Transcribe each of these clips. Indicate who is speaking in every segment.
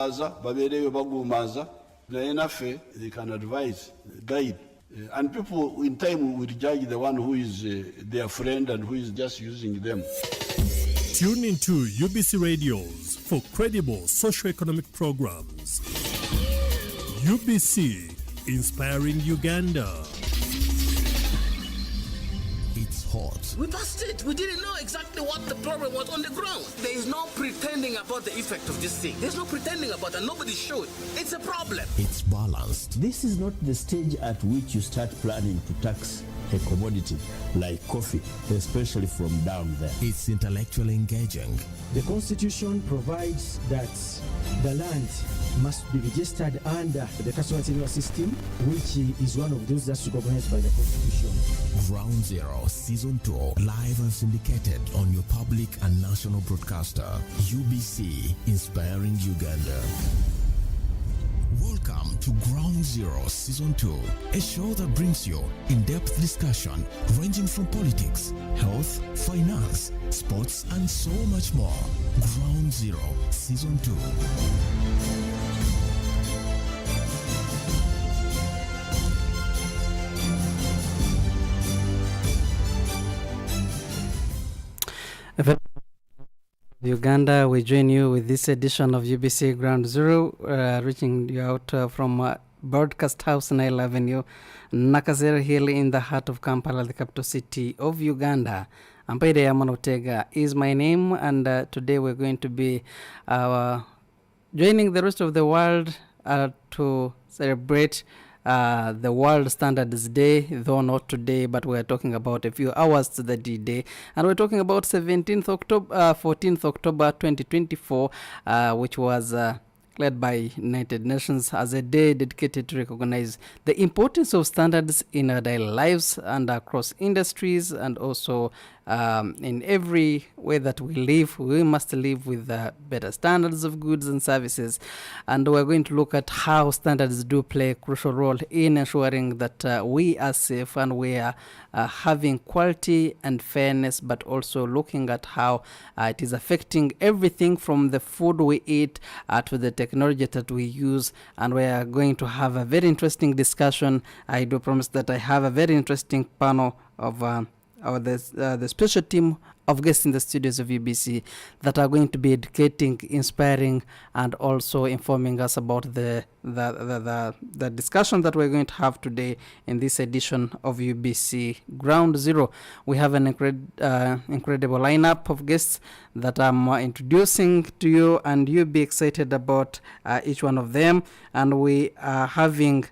Speaker 1: babeereyo baguumaaza naye naffe they can advise, guide. And people in time will judge the one who is their friend and who is just using them.
Speaker 2: Tune into UBC radios for credible socio-economic programs. UBC, inspiring Uganda.
Speaker 3: It's hot.
Speaker 4: We passed it. We didn't know exactly what the problem was on the ground. There is no pretending about the effect of this thing. There's no pretending about it. Nobody should. It's a problem.
Speaker 3: It's balanced.
Speaker 5: This is not the stage at which you start planning to tax a commodity like coffee, especially from down there.
Speaker 3: It's intellectually engaging.
Speaker 6: The Constitution provides that the land must be registered under the customer tenure system, which is one of those that's recognized by the Constitution.
Speaker 3: Ground Zero Season 2, live and syndicated on your public and national broadcaster, UBC, inspiring Uganda. Welcome to Ground Zero Season 2, a show that brings you in-depth discussion ranging from politics, health, finance, sports, and so much more. Ground Zero Season 2.
Speaker 7: Uganda, we join you with this edition of UBC Ground Zero, reaching you out from Broadcast House, Nile Avenue, Nakazera Hill in the heart of Kampala, the capital city of Uganda. Ampaide Yamanotega is my name, and today we're going to be joining the rest of the world to celebrate the World Standards Day, though not today, but we're talking about a few hours to the D-Day. And we're talking about 14th October 2024, which was led by United Nations as a day dedicated to recognize the importance of standards in our daily lives and across industries, and also in every way that we live. We must live with better standards of goods and services. And we're going to look at how standards do play a crucial role in ensuring that we are safe and we are having quality and fairness, but also looking at how it is affecting everything from the food we eat to the technology that we use. And we are going to have a very interesting discussion. I do promise that I have a very interesting panel of the special team of guests in the studios of UBC that are going to be educating, inspiring, and also informing us about the discussion that we're going to have today in this edition of UBC Ground Zero. We have an incredible lineup of guests that I'm introducing to you, and you'll be excited about each one of them. And we are having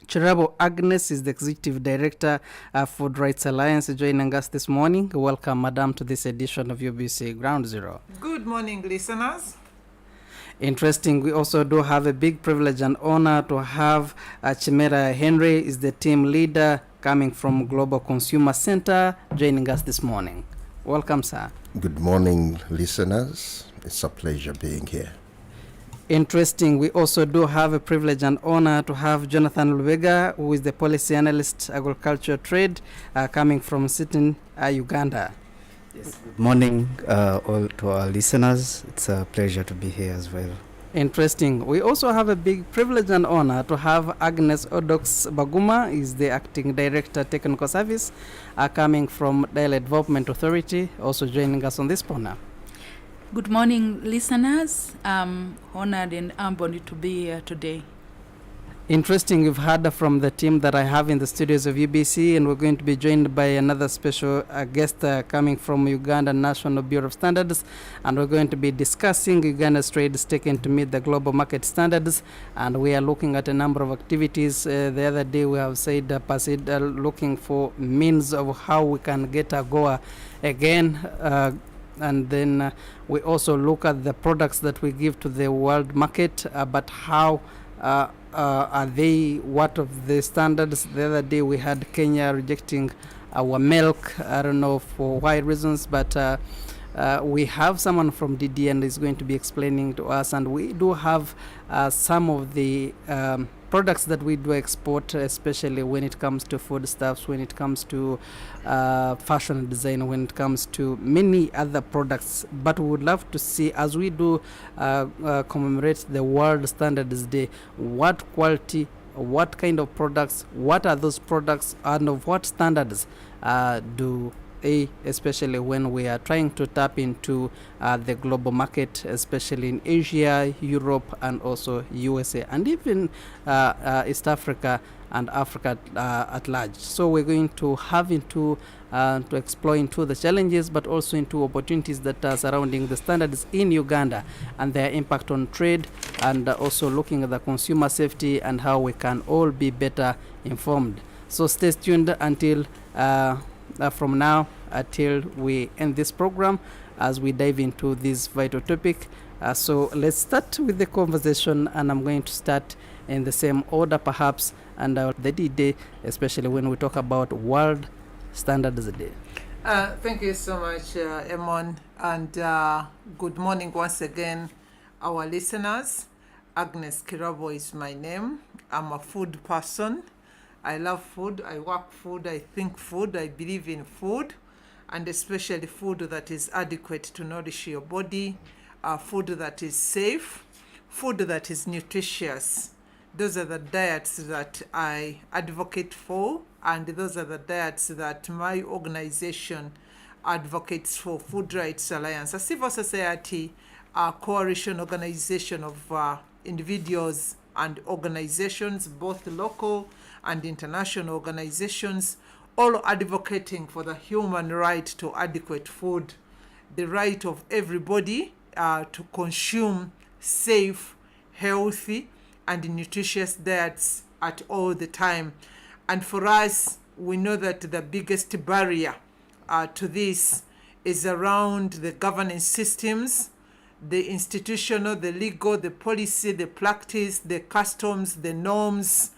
Speaker 7: Chirabo Agnes is the Executive Director of Food Rights Alliance, joining us this morning. Welcome, Madam, to this edition of UBC Ground Zero.
Speaker 8: Good morning, listeners.
Speaker 7: Interesting. We also do have a big privilege and honor to have Chimera Henry, is the team leader coming from Global Consumer Center, joining us this morning. Welcome, sir.
Speaker 9: Good morning, listeners. It's a pleasure being here.
Speaker 7: Interesting. We also do have a privilege and honor to have Jonathan Lubega, who is the policy analyst, agriculture trade, coming from Sitting, Uganda.
Speaker 10: Yes. Good morning, all to our listeners. It's a pleasure to be here as well.
Speaker 7: Interesting. We also have a big privilege and honor to have Agnes Odox Baguma, is the acting director, technical service, coming from Nile Development Authority, also joining us on this panel.
Speaker 11: Good morning, listeners. I'm honored and humbled to be here today.
Speaker 7: Interesting. We've heard from the team that I have in the studios of UBC, and we're going to be joined by another special guest coming from Uganda National Bureau of Standards, and we're going to be discussing Uganda's trades taken to meet the global market standards. And we are looking at a number of activities. The other day we have said looking for means of how we can get AGOA again. And then we also look at the products that we give to the world market, but how are they, what of the standards? The other day we had Kenya rejecting our milk. I don't know for why reasons, but we have someone from DD and is going to be explaining to us, and we do have some of the products that we do export, especially when it comes to foodstuffs, when it comes to fashion design, when it comes to many other products. But we would love to see, as we do commemorate the World Standards Day, what quality, what kind of products, what are those products, and of what standards do especially when we are trying to tap into the global market, especially in Asia, Europe, and also USA, and even East Africa and Africa at large. So we're going to have to explore into the challenges, but also into opportunities that are surrounding the standards in Uganda and their impact on trade, and also looking at the consumer safety and how we can all be better informed. So stay tuned until from now until we end this program as we dive into this vital topic. So let's start with the conversation, and I'm going to start in the same order perhaps, and the D-Day, especially when we talk about World Standards Day.
Speaker 8: Thank you so much, Emon, and good morning once again, our listeners. Agnes Kirabo is my name. I'm a food person. I love food, I work food, I think food, I believe in food, and especially food that is adequate to nourish your body, food that is safe, food that is nutritious. Those are the diets that I advocate for, and those are the diets that my organization advocates for. Food Rights Alliance, a civil society coalition organization of individuals and organizations, both local and international organizations, all advocating for the human right to adequate food, the right of everybody to consume safe, healthy, and nutritious diets at all the time. And for us, we know that the biggest barrier to this is around the governance systems, the institutional, the legal, the policy, the practice, the customs, the norms,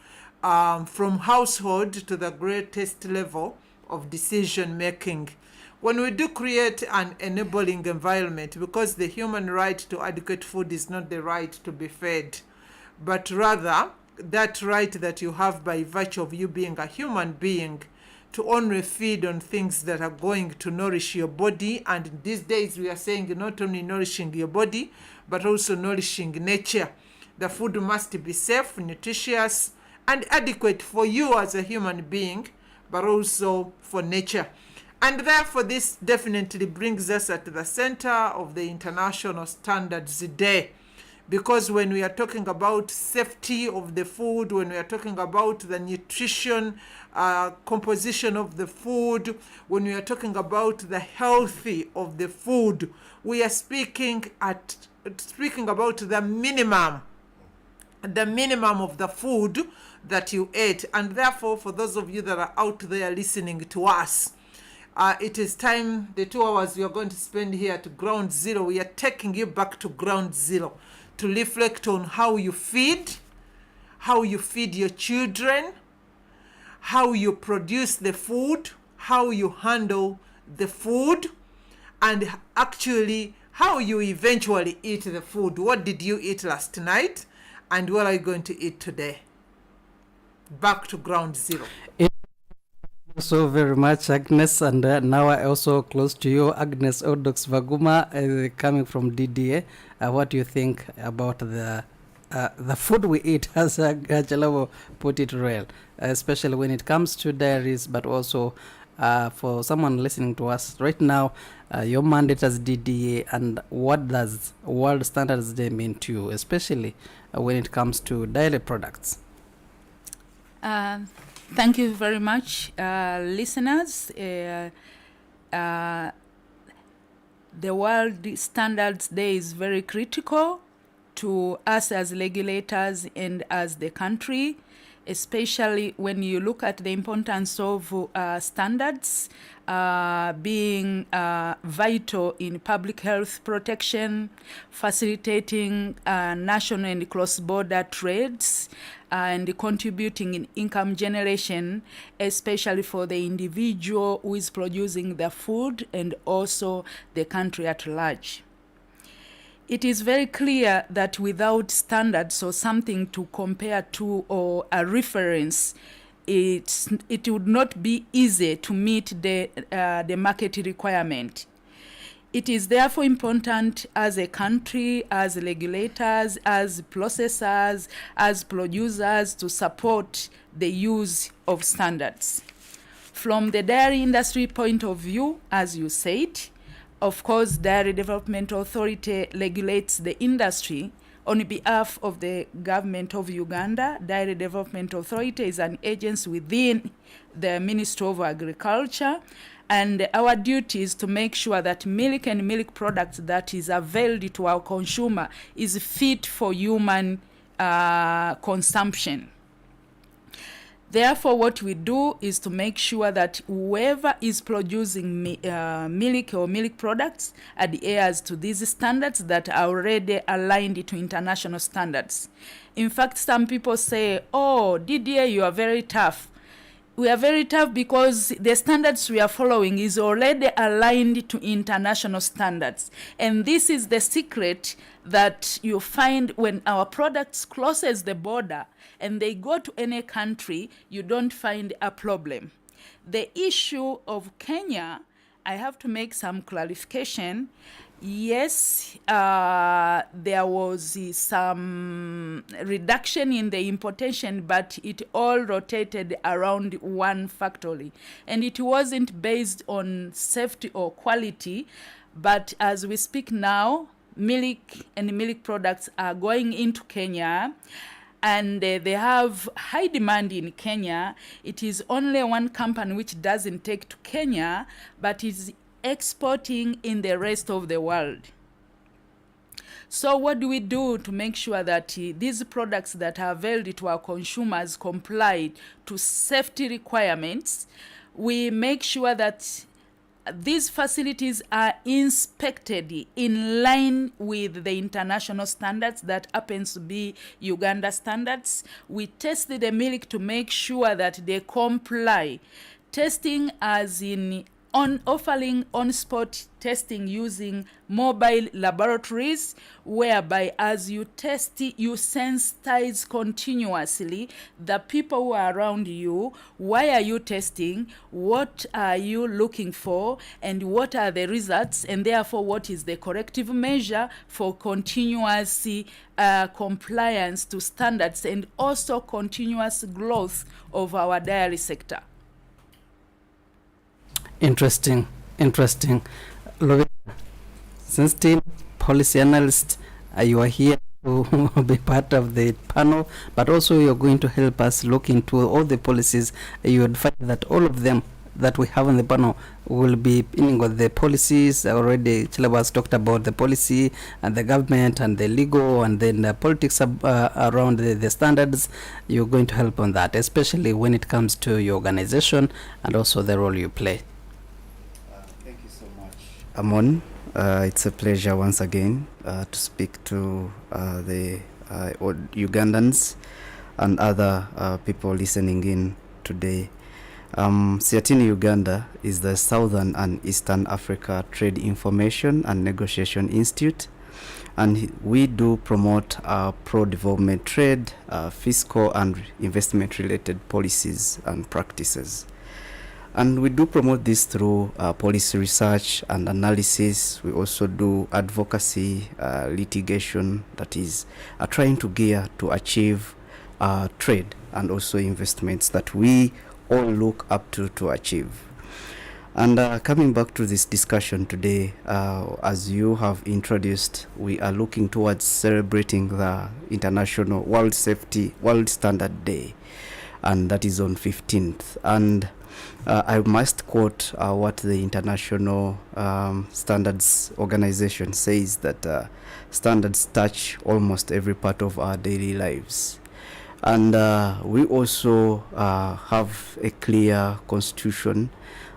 Speaker 8: from household to the greatest level of decision making. When we do create an enabling environment, because the human right to adequate food is not the right to be fed, but rather that right that you have by virtue of you being a human being to only feed on things that are going to nourish your body. And these days we are saying not only nourishing your body, but also nourishing nature. The food must be safe, nutritious, and adequate for you as a human being, but also for nature. And therefore, this definitely brings us at the center of the International Standards Day. Because when we are talking about safety of the food, when we are talking about the nutrition, composition of the food, when we are talking about the healthy of the food, we are speaking about the minimum of the food that you ate. And therefore, for those of you that are out there listening to us, it is time, the 2 hours we are going to spend here at ground zero, we are taking you back to ground zero to reflect on how you feed your children, how you produce the food, how you handle the food, and actually how you eventually eat the food. What did you eat last night, and what are you going to eat today? Back to ground zero.
Speaker 7: So very much, Agnes, and now I also close to you, Agnes Odox Vaguma, coming from DDA. What do you think about the food we eat, as Jalabo put it real, especially when it comes to dairies, but also for someone listening to us right now, your mandate as DDA, and what does World Standards Day mean to you, especially when it comes to dairy products?
Speaker 11: Thank you very much, listeners. The World Standards Day is very critical to us as regulators and as the country, especially when you look at the importance of standards being vital in public health protection, facilitating national and cross-border trades, and contributing in income generation, especially for the individual who is producing the food and also the country at large. It is very clear that without standards or something to compare to or a reference, it would not be easy to meet the market requirement. It is therefore important as a country, as regulators, as processors, as producers to support the use of standards. From the dairy industry point of view, as you said, of course, Dairy Development Authority regulates the industry on behalf of the government of Uganda. Dairy Development Authority is an agency within the Ministry of Agriculture, and our duty is to make sure that milk and milk products that is available to our consumer is fit for human consumption. Therefore, what we do is to make sure that whoever is producing milk or milk products adheres to these standards that are already aligned to international standards. In fact, some people say, oh, Didier, you are very tough. We are very tough because the standards we are following is already aligned to international standards. And this is the secret that you find when our products crosses the border and they go to any country, you don't find a problem. The issue of Kenya, I have to make some clarification. Yes, there was some reduction in the importation, but it all rotated around one factory. And it wasn't based on safety or quality, but as we speak now, milk and milk products are going into Kenya, and they have high demand in Kenya. It is only one company which doesn't take to Kenya, but is exporting in the rest of the world. So what do we do to make sure that these products that are available to our consumers comply to safety requirements? We make sure that these facilities are inspected in line with the international standards that happens to be Uganda standards. We test the milk to make sure that they comply. Testing as in offering on-spot testing using mobile laboratories, whereby as you test, you sensitize continuously the people who are around you. Why are you testing? What are you looking for? And what are the results? And therefore, what is the corrective measure for continuous compliance to standards and also continuous growth of our dairy sector?
Speaker 7: Interesting. Lovita, since still policy analyst, you are here to be part of the panel, but also you're going to help us look into all the policies. You would find that all of them that we have on the panel will be dealing with the policies. Already Chilaba has talked about the policy and the government and the legal and then the politics around the standards. You're going to help on that, especially when it comes to your organization and also the role you play.
Speaker 10: Thank you so much, Amon. It's a pleasure once again to speak to the Ugandans and other people listening in today. Siatini Uganda is the Southern and Eastern Africa Trade Information and Negotiation Institute, and we do promote pro-development trade, fiscal and investment related policies and practices. And we do promote this through policy research and analysis. We also do advocacy, litigation, that is trying to gear to achieve trade and also investments that we all look up to achieve. And coming back to this discussion today, as you have introduced, we are looking towards celebrating the International World Standard Day, and that is on 15th. And I must quote what the International Standards Organization says, that standards touch almost every part of our daily lives. And we also have a clear constitution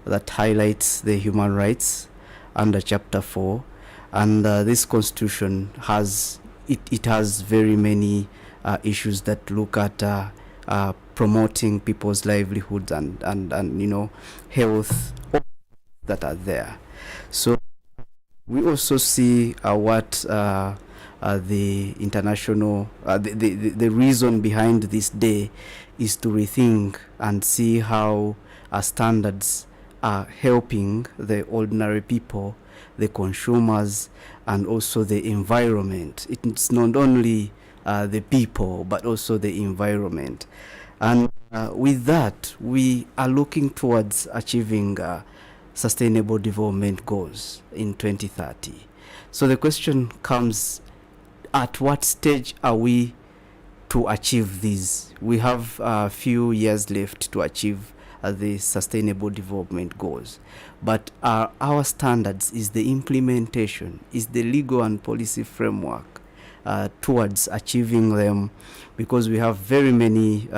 Speaker 10: that highlights the human rights under Chapter 4. And this constitution has very many issues that look at promoting people's livelihoods and health that are there. So we also see what the international the reason behind this day is to rethink and see how standards are helping the ordinary people, the consumers, and also the environment. It's not only the people but also the environment. And with that, we are looking towards achieving sustainable development goals in 2030. So the question comes, at what stage are we to achieve these? We have a few years left to achieve the sustainable development goals. But our standards is the implementation, is the legal and policy framework towards achieving them, because we have very many,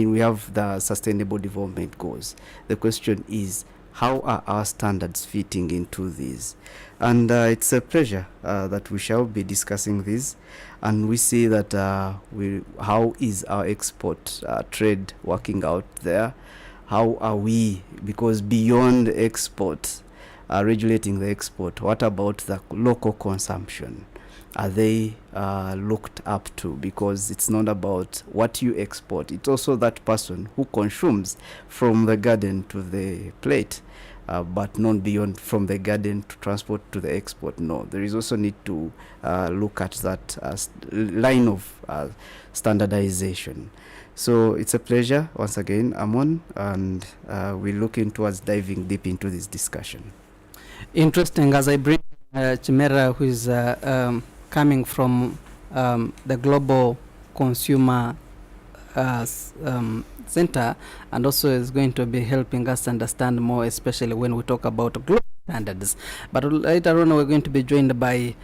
Speaker 10: we have the sustainable development goals. The question is, how are our standards fitting into these? And it's a pleasure that we shall be discussing this. And we see that how is our export trade working out there? How are we, because beyond export, regulating the export, what about the local consumption? Are they looked up to? Because it's not about what you export, it's also that person who consumes from the garden to the plate, but not beyond from the garden to transport to the export. No, there is also need to look at that line of standardization. So it's a pleasure once again, Amon, and we're looking towards diving deep into this discussion.
Speaker 7: Interesting. As I bring Chimera, who is coming from the Global Consumer Center, and also is going to be helping us understand more, especially when we talk about global standards. But later on, we're going to be joined by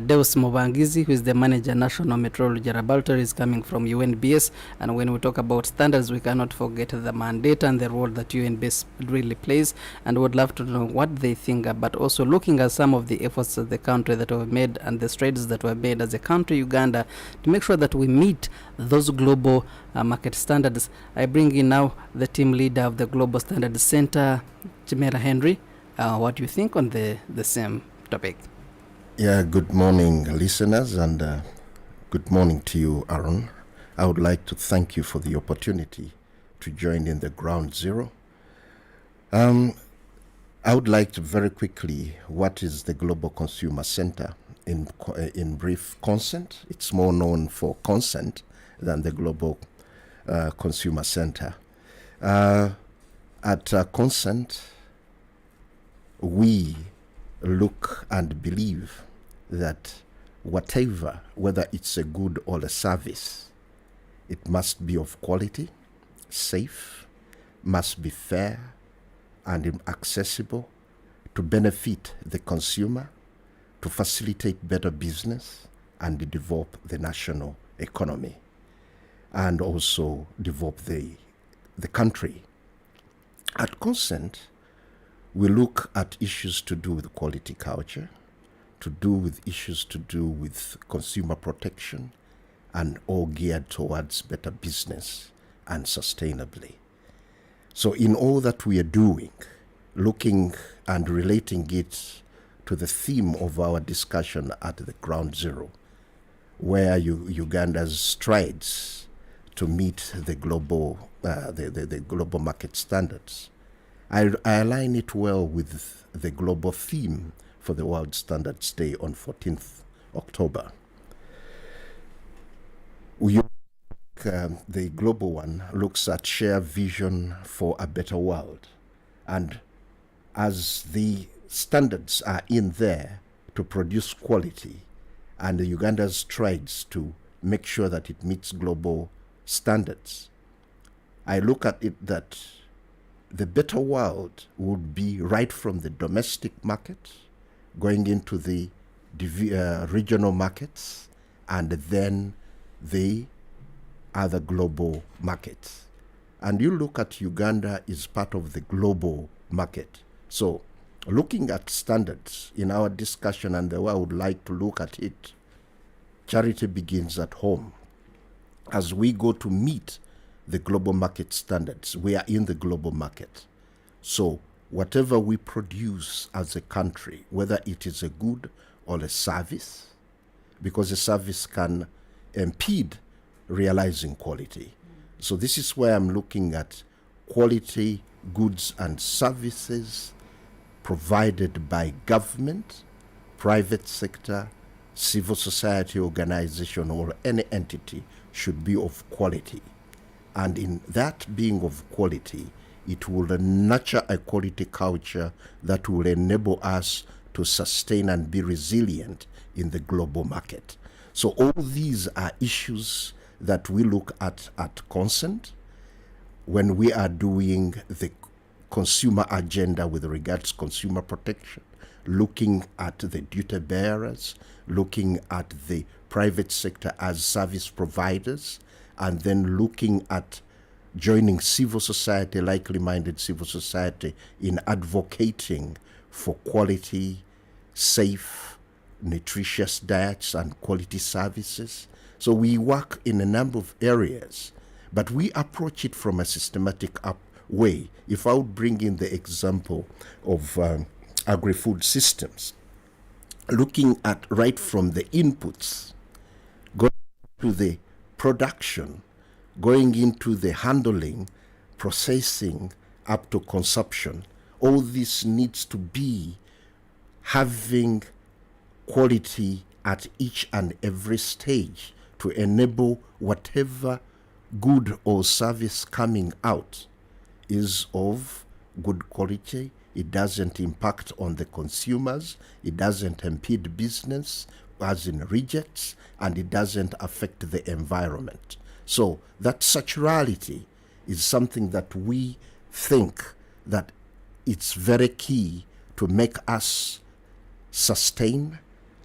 Speaker 7: Deus Mobangizi, who is the manager, National Meteorology Laboratory, is coming from UNBS. And when we talk about standards, we cannot forget the mandate and the role that UNBS really plays. And would love to know what they think, but also looking at some of the efforts of the country that were made and the strides that were made as a country, Uganda, to make sure that we meet those global market standards. I bring in now the team leader of the Global Standards Center, Chimera Henry. What do you think on the same topic?
Speaker 9: Yeah, good morning, listeners, and good morning to you, Aaron. I would like to thank you for the opportunity to join in the Ground Zero. I would like to very quickly, what is the Global Consumer Center? In brief, consent. It's more known for consent than the Global Consumer Center. At consent, we look and believe that whatever, whether it's a good or a service, it must be of quality, safe, must be fair and accessible to benefit the consumer, to facilitate better business and develop the national economy, and also develop the country. At consent, we look at issues to do with quality culture, to do with issues to do with consumer protection, and all geared towards better business and sustainably. So in all that we are doing, looking and relating it to the theme of our discussion at the Ground Zero, where Uganda's strides to meet the global the global market standards, I align it well with the global theme for the World Standards Day on 14th October. The global one looks at shared vision for a better world. And as the standards are in there to produce quality, and Uganda's strides to make sure that it meets global standards, I look at it that the better world would be right from the domestic market, going into the regional markets, and then the other global markets. And you look at Uganda is part of the global market. So looking at standards in our discussion and the way I would like to look at it, charity begins at home. As we go to meet the global market standards, we are in the global market. So whatever we produce as a country, whether it is a good or a service, because a service can impede realizing quality. So this is where I'm looking at quality goods and services provided by government, private sector, civil society organization, or any entity should be of quality. And in that being of quality, it will nurture a quality culture that will enable us to sustain and be resilient in the global market. So all these are issues that we look at Consent when we are doing the consumer agenda with regards to consumer protection, looking at the duty bearers, looking at the private sector as service providers, and then looking at joining civil society, likely-minded civil society, in advocating for quality, safe, nutritious diets and quality services. So we work in a number of areas, but we approach it from a systematic way. If I would bring in the example of agri-food systems, looking at right from the inputs, going to the production, going into the handling, processing, up to consumption, all this needs to be having quality at each and every stage to enable whatever good or service coming out is of good quality. It doesn't impact on the consumers, it doesn't impede business as in rejects, and it doesn't affect the environment. So that circularity is something that we think that it's very key to make us sustain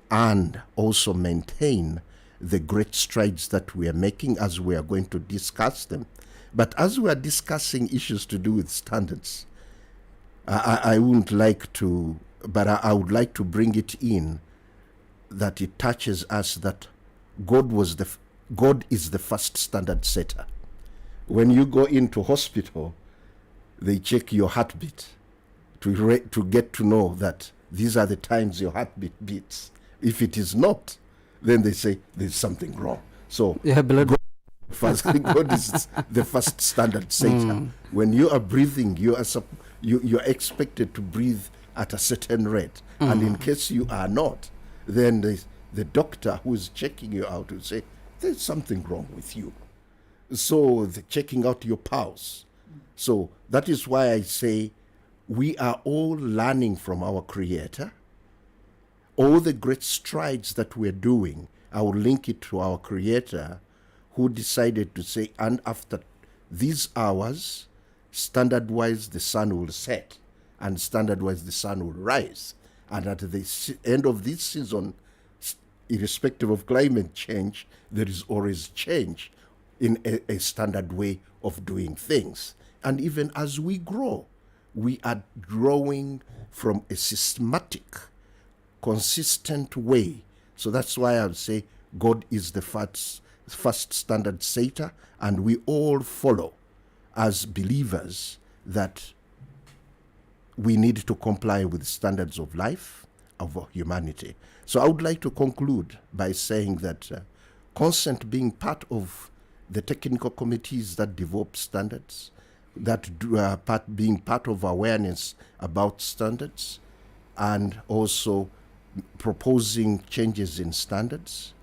Speaker 9: and also maintain the great strides that we are making as we are going to discuss them. But as we are discussing issues to do with standards, I wouldn't like to, but I would like to bring it in that it touches us that God is the first standard setter. When you go into hospital, they check your heartbeat to get to know that these are the times your heartbeat beats. If it is not, then they say there's something wrong. So God is the first standard setter. When you are breathing, you are expected to breathe at a certain rate. And in case you are not, then the doctor who is checking you out will say, there's something wrong with you. So the checking out your pulse. So that is why I say we are all learning from our Creator. All the great strides that we're doing, I will link it to our Creator who decided to say, and after these hours, standard-wise the sun will set, and standard-wise the sun will rise. And at the end of this season, irrespective of climate change, there is always change in a standard way of doing things. And even as we grow, we are growing from a systematic, consistent way. So that's why I would say God is the first standard setter, and we all follow as believers that we need to comply with standards of life, of humanity. So I would like to conclude by saying that Consent being part of the technical committees that develop standards, that being part of awareness about standards, and also proposing changes in standards,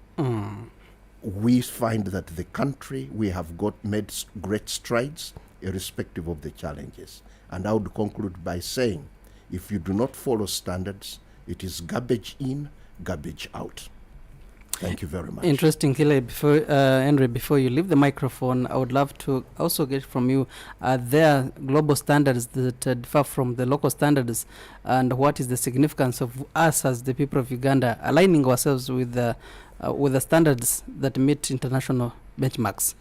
Speaker 9: we find that the country, we have made great strides irrespective of the challenges. And I would conclude by saying, if you do not follow standards, it is garbage in, garbage out. Thank you very much.
Speaker 7: Interesting, Henry. Before you leave the microphone, I would love to also get from you, are there global standards that differ from the local standards, and what is the significance of us as the people of Uganda aligning ourselves with the standards that meet international benchmarks?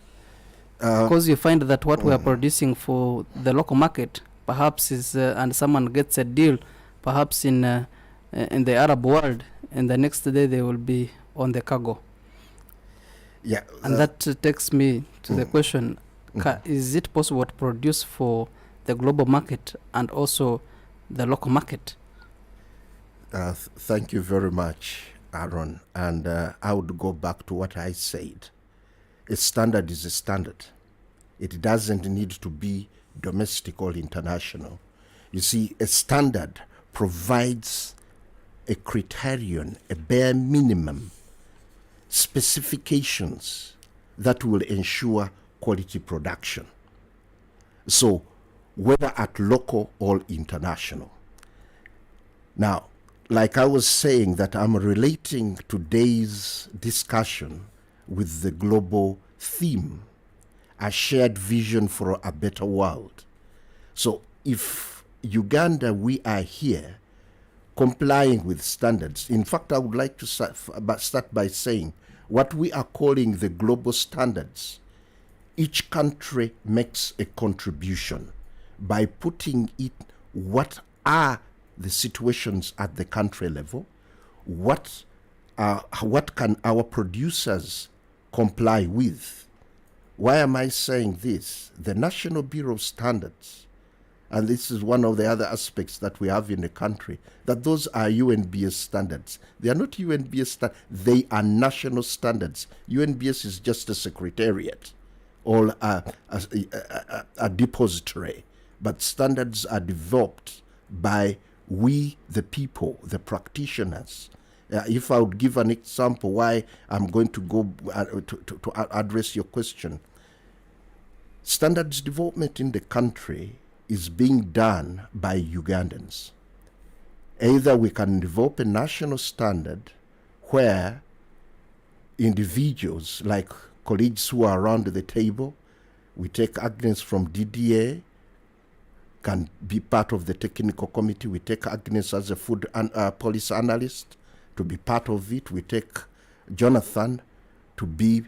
Speaker 7: Because you find that what we are producing for the local market perhaps is, and someone gets a deal perhaps in the Arab world, and the next day they will be on the cargo.
Speaker 9: Yeah,
Speaker 7: and that takes me to the question, is it possible to produce for the global market and also the local market?
Speaker 9: Thank you very much, Aaron. And I would go back to what I said. A standard is a standard. It doesn't need to be domestic or international. You see, a standard provides a criterion, a bare minimum, specifications that will ensure quality production. So, whether at local or international. Now, like I was saying, that I'm relating today's discussion with the global theme, a shared vision for a better world. So if Uganda, we are here complying with standards. In fact, I would like to start by saying what we are calling the global standards. Each country makes a contribution by putting it, what are the situations at the country level, what can our producers comply with. Why am I saying this? The National Bureau of Standards, and this is one of the other aspects that we have in the country, that those are UNBS standards. They are not UNBS standards, they are national standards. UNBS is just a secretariat or a depository, but standards are developed by we, the people, the practitioners. If I would give an example why I'm going to go to address your question, standards development in the country is being done by Ugandans. Either we can develop a national standard where individuals, like colleagues who are around the table, we take Agnes from DDA, can be part of the technical committee. We take Agnes as a food policy analyst to be part of it. We take Jonathan to be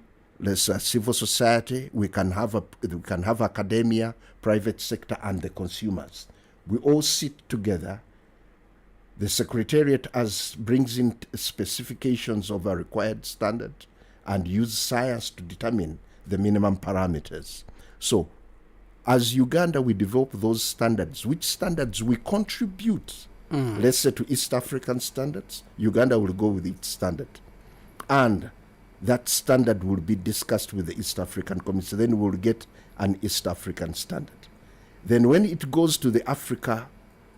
Speaker 9: civil society. We can have academia, private sector, and the consumers. We all sit together. The secretariat brings in specifications of a required standard and use science to determine the minimum parameters. So, as Uganda, we develop those standards. Which standards we contribute? Let's say to East African standards, Uganda will go with its standard. And that standard will be discussed with the East African Community. Then we'll get an East African standard. Then when it goes to the Africa,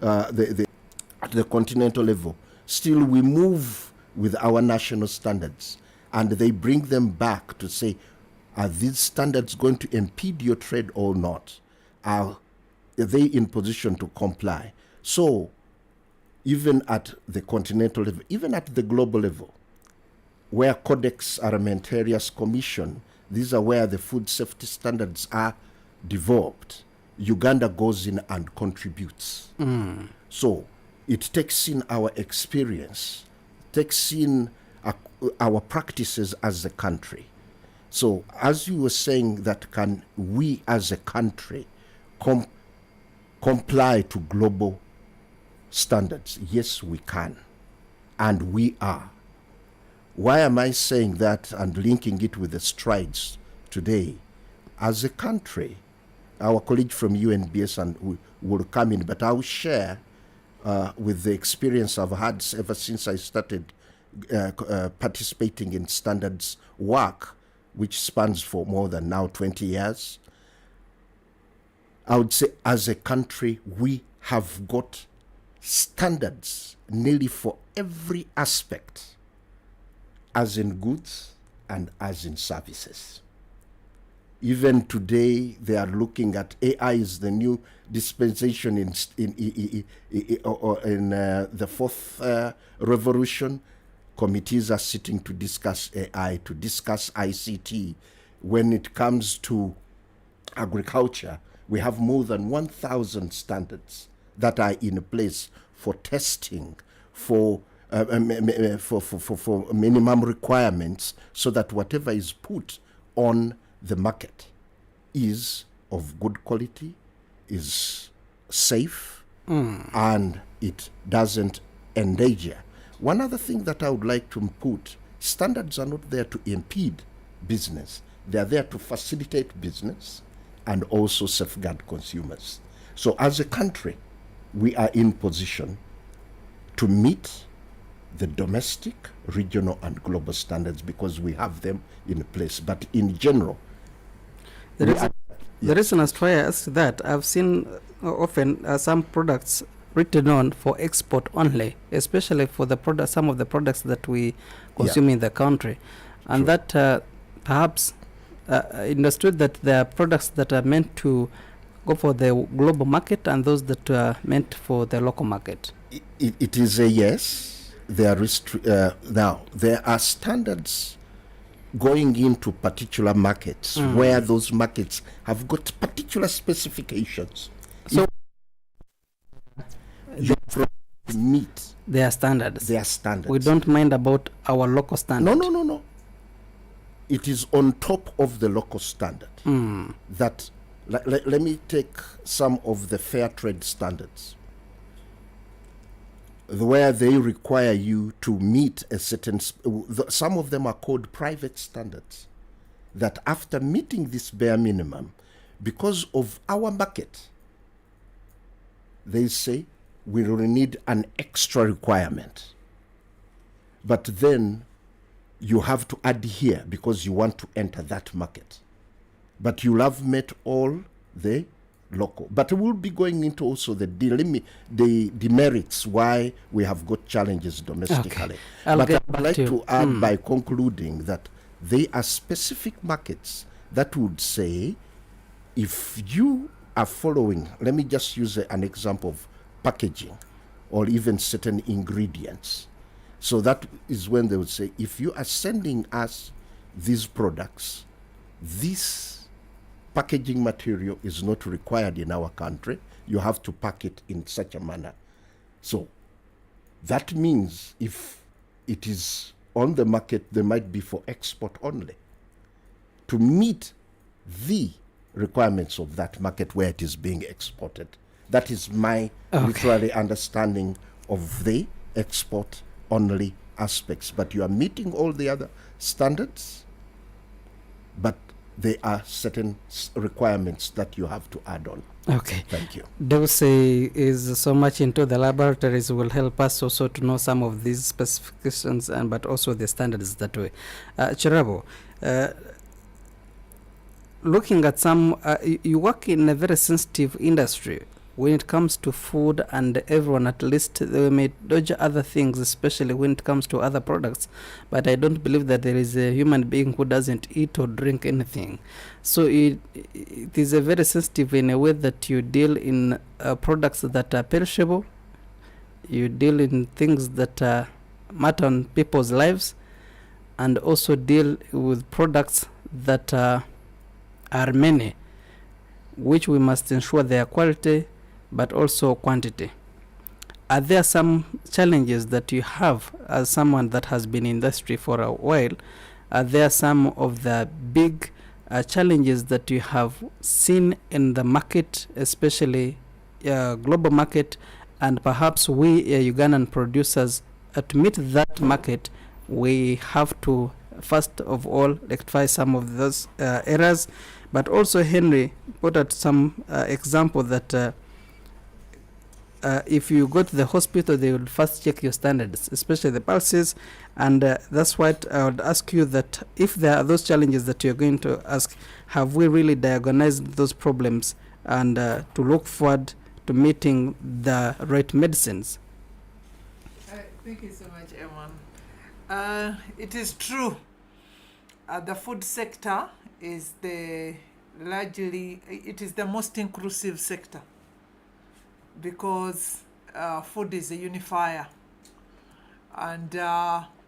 Speaker 9: at the continental level, still we move with our national standards. And they bring them back to say, are these standards going to impede your trade or not? Are they in position to comply? So, even at the continental level, even at the global level, where Codex Alimentarius Commission, these are where the food safety standards are developed, Uganda goes in and contributes. So, it takes in our experience, takes in our practices as a country. So, as you were saying, that can we as a country comply to global standards? Yes, we can. And we are. Why am I saying that and linking it with the strides today? As a country, our colleague from UNBS and will come in, but I'll share with the experience I've had ever since I started participating in standards work, which spans for more than now 20 years. I would say as a country, we have got standards nearly for every aspect, as in goods and as in services. Even today, they are looking at AI is the new dispensation in the fourth revolution. Committees are sitting to discuss AI, to discuss ICT. When it comes to agriculture, we have more than 1,000 standards that are in place for testing, for minimum requirements, so that whatever is put on the market is of good quality, is safe, and it doesn't endanger. One other thing that I would like to put, standards are not there to impede business. They are there to facilitate business and also safeguard consumers. So as a country, we are in position to meet the domestic, regional, and global standards because we have them in place. But in general,
Speaker 7: the reason as why I ask that, I've seen often some products written on for export only, especially for the product, some of the products that we consume in the country, and that perhaps understood that there are products that are meant to go for the global market and those that are meant for the local market.
Speaker 9: It is a yes. There are now there are standards going into particular markets where those markets have got particular specifications.
Speaker 7: So
Speaker 9: you meet
Speaker 7: their standards.
Speaker 9: Their standards.
Speaker 7: We don't mind about our local standard.
Speaker 9: No. It is on top of the local standard. That let me take some of the fair trade standards, where they require you to meet a certain, some of them are called private standards, that after meeting this bare minimum, because of our market, they say we will need an extra requirement. But then you have to adhere because you want to enter that market. But you'll have met all the local. But we'll be going into also the demerits why we have got challenges domestically.
Speaker 7: Okay.
Speaker 9: But I would like to add by concluding that there are specific markets that would say, if you are following, let me just use an example of packaging or even certain ingredients. So that is when they would say, if you are sending us these products, this packaging material is not required in our country. You have to pack it in such a manner. So that means if it is on the market, they might be for export only to meet the requirements of that market where it is being exported. That is my literary understanding of the export only aspects. But you are meeting all the other standards, but there are certain requirements that you have to add on.
Speaker 7: Okay.
Speaker 9: Thank you.
Speaker 7: Dulce is so much into the laboratories, will help us also to know some of these specifications and but also the standards that way. Chirabo, looking at some, you work in a very sensitive industry when it comes to food, and everyone at least they may dodge other things, especially when it comes to other products. But I don't believe that there is a human being who doesn't eat or drink anything. So it is a very sensitive in a way that you deal in products that are perishable. You deal in things that matter on people's lives, and also deal with products that are many, which we must ensure their quality but also quantity. Are there some challenges that you have as someone that has been in industry for a while? Are there some of the big challenges that you have seen in the market, especially global market, and perhaps we Ugandan producers to meet that market, we have to first of all rectify some of those errors, but also Henry put out some example that if you go to the hospital, they will first check your standards, especially the pulses, and that's what I would ask you, that if there are those challenges that you're going to ask, have we really diagnosed those problems and to look forward to meeting the right medicines?
Speaker 8: Thank you so much, Eman. It is true. The food sector is it is the most inclusive sector, because food is a unifier, and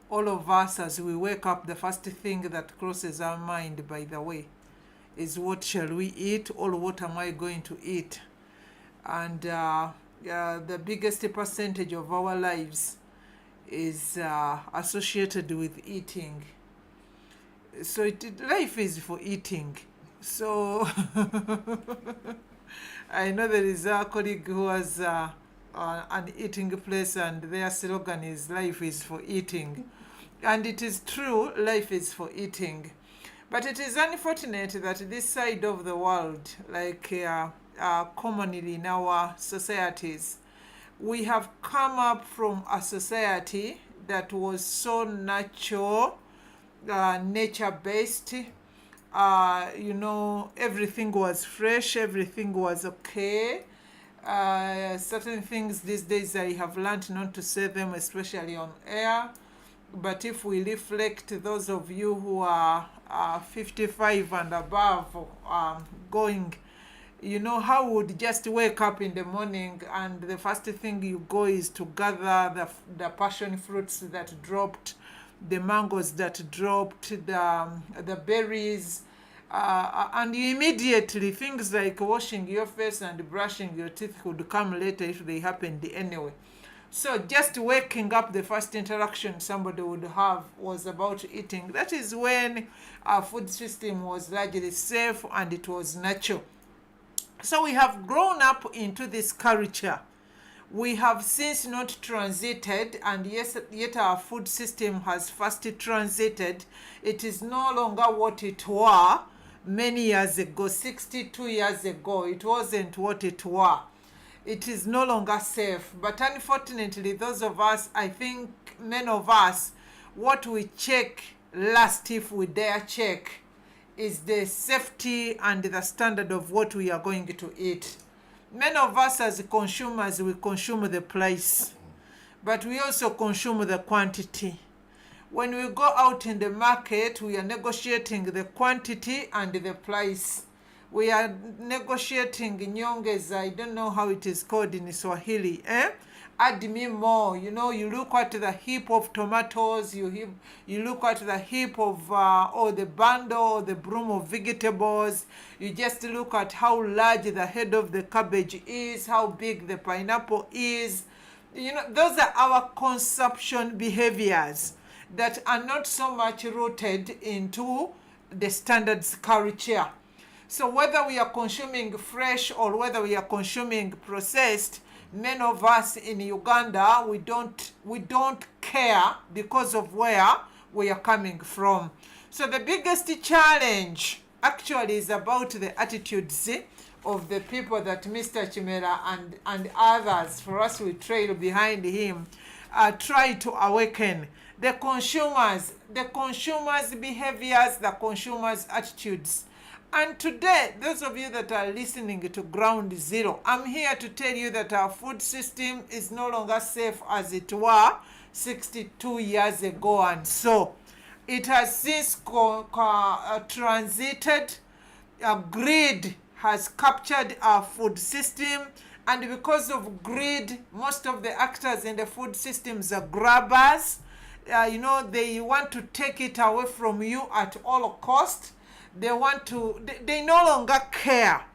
Speaker 8: all of us, as we wake up, the first thing that crosses our mind, by the way, is what shall we eat, or what am I going to eat? And the biggest percentage of our lives is associated with eating. So life is for eating, So I know there is a colleague who has an eating place, and their slogan is "Life is for eating," and it is true. Life is for eating, but it is unfortunate that this side of the world, like commonly in our societies, we have come up from a society that was so natural, nature-based. Everything was fresh, everything was okay. Certain things these days I have learned not to say them, especially on air. But if we reflect, those of you who are 55 and above, going, how would just wake up in the morning and the first thing you go is to gather the passion fruits that dropped, the mangoes that dropped, the berries, and immediately things like washing your face and brushing your teeth could come later if they happened anyway. So just waking up, the first interaction somebody would have was about eating. That is when our food system was largely safe and it was natural. So we have grown up into this culture. We have since not transited, and yet our food system has first transited. It is no longer what it was many years ago, 62 years ago. It wasn't what it was. It is no longer safe. But unfortunately, those of us, I think many of us, what we check last, if we dare check, is the safety and the standard of what we are going to eat. Many of us as consumers, we consume the price, but we also consume the quantity. When we go out in the market, we are negotiating the quantity and the price. We are negotiating nyongeza, I don't know how it is called in Swahili, add me more. You look at the heap of tomatoes, you look at the heap of or the bundle or the broom of vegetables. You just look at how large the head of the cabbage is, how big the pineapple is. Those are our consumption behaviors that are not so much rooted into the standards culture. So whether we are consuming fresh or whether we are consuming processed, many of us in Uganda, we don't care because of where we are coming from. So the biggest challenge actually is about the attitudes of the people that Mr. Chimera and others, for us we trail behind him, try to awaken. The consumers' behaviors, the consumers' attitudes. And today, those of you that are listening to Ground Zero, I'm here to tell you that our food system is no longer safe as it was 62 years ago. And so it has since transited. Greed has captured our food system. And because of greed, most of the actors in the food systems are grabbers. They want to take it away from you at all cost. They no longer care.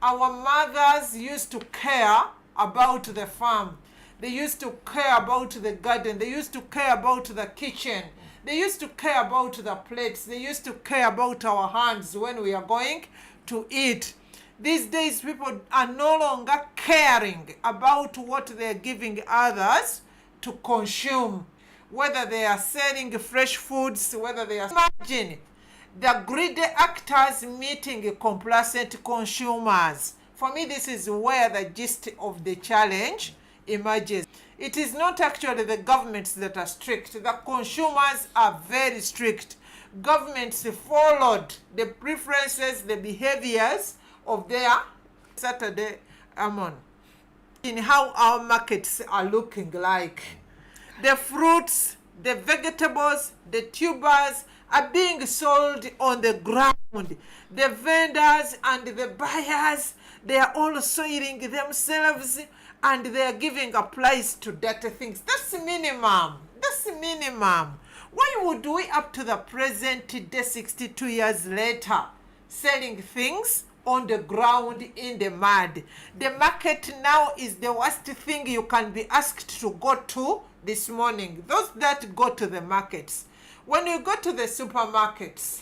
Speaker 8: Our mothers used to care about the farm. They used to care about the garden. They used to care about the kitchen. They used to care about the plates. They used to care about our hands when we are going to eat. These days, people are no longer caring about what they are giving others to consume. Whether they are selling fresh foods, whether they are... Imagine the greedy actors meeting complacent consumers. For me, this is where the gist of the challenge emerges. It is not actually the governments that are strict. The consumers are very strict. Governments followed the preferences, the behaviors of their Saturday Amon. In how our markets are looking like. The fruits, the vegetables, the tubers are being sold on the ground. The vendors and the buyers, they are all soiling themselves and they are giving a price to dirty things. That's minimum. That's minimum. Why would we, up to the present day, 62 years later, selling things on the ground in the mud? The market now is the worst thing you can be asked to go to this morning. Those that go to the markets. When you go to the supermarkets,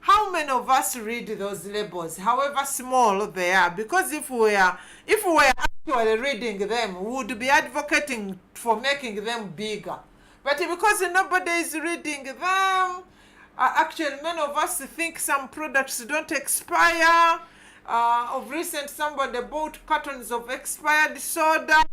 Speaker 8: how how many of us read those labels, however small they are? Because if we were actually reading them, we would be advocating for making them bigger. But because nobody is reading them, actually many of us think some products don't expire. Of recent, somebody bought cartons of expired soda,